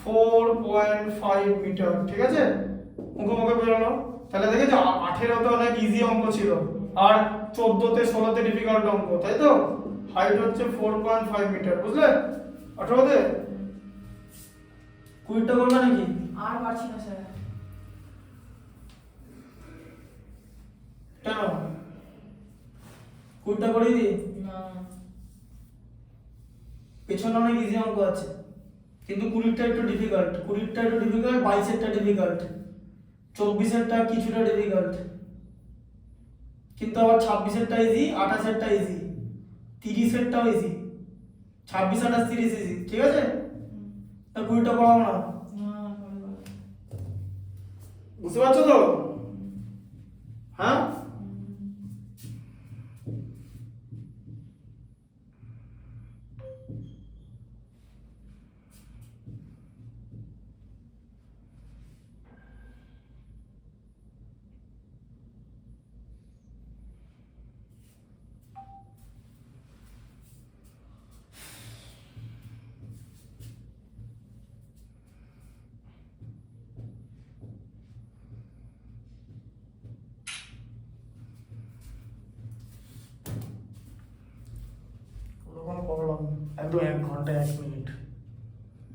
4.5 মিটার, ঠিক আছে? মুখোমুখি বেরোলো। তাহলে দেখেছো 18 তে অনেক ইজি অঙ্ক ছিল, আর 14 তে 16 তে ডিফিকাল্ট অঙ্ক, তাই তো? হাইট হচ্ছে 4.5 মিটার, বুঝলে? 18 তে 20টা করবে নাকি? আর পারছি না স্যার। কেন কুড়িটা করে দিই? না পেছনে অনেক ইজি অঙ্ক আছে, কিন্তু 20টা একটু ডিফিকাল্ট, 22এরটা ডিফিকাল্ট, 24এরটা কিছুটা ডিফিকাল্ট, কিন্তু আবার 26এরটা ইজি, 28এরটা ইজি, 30এরটাও ইজি, 26, 28, 30 ইজি, ঠিক আছে? তা 20টা পড়াবো না, না পারবো না। বুঝতে পারছো তো? হ্যাঁ ওরকম করলাম একদম 1 ঘন্টা 1 মিনিট।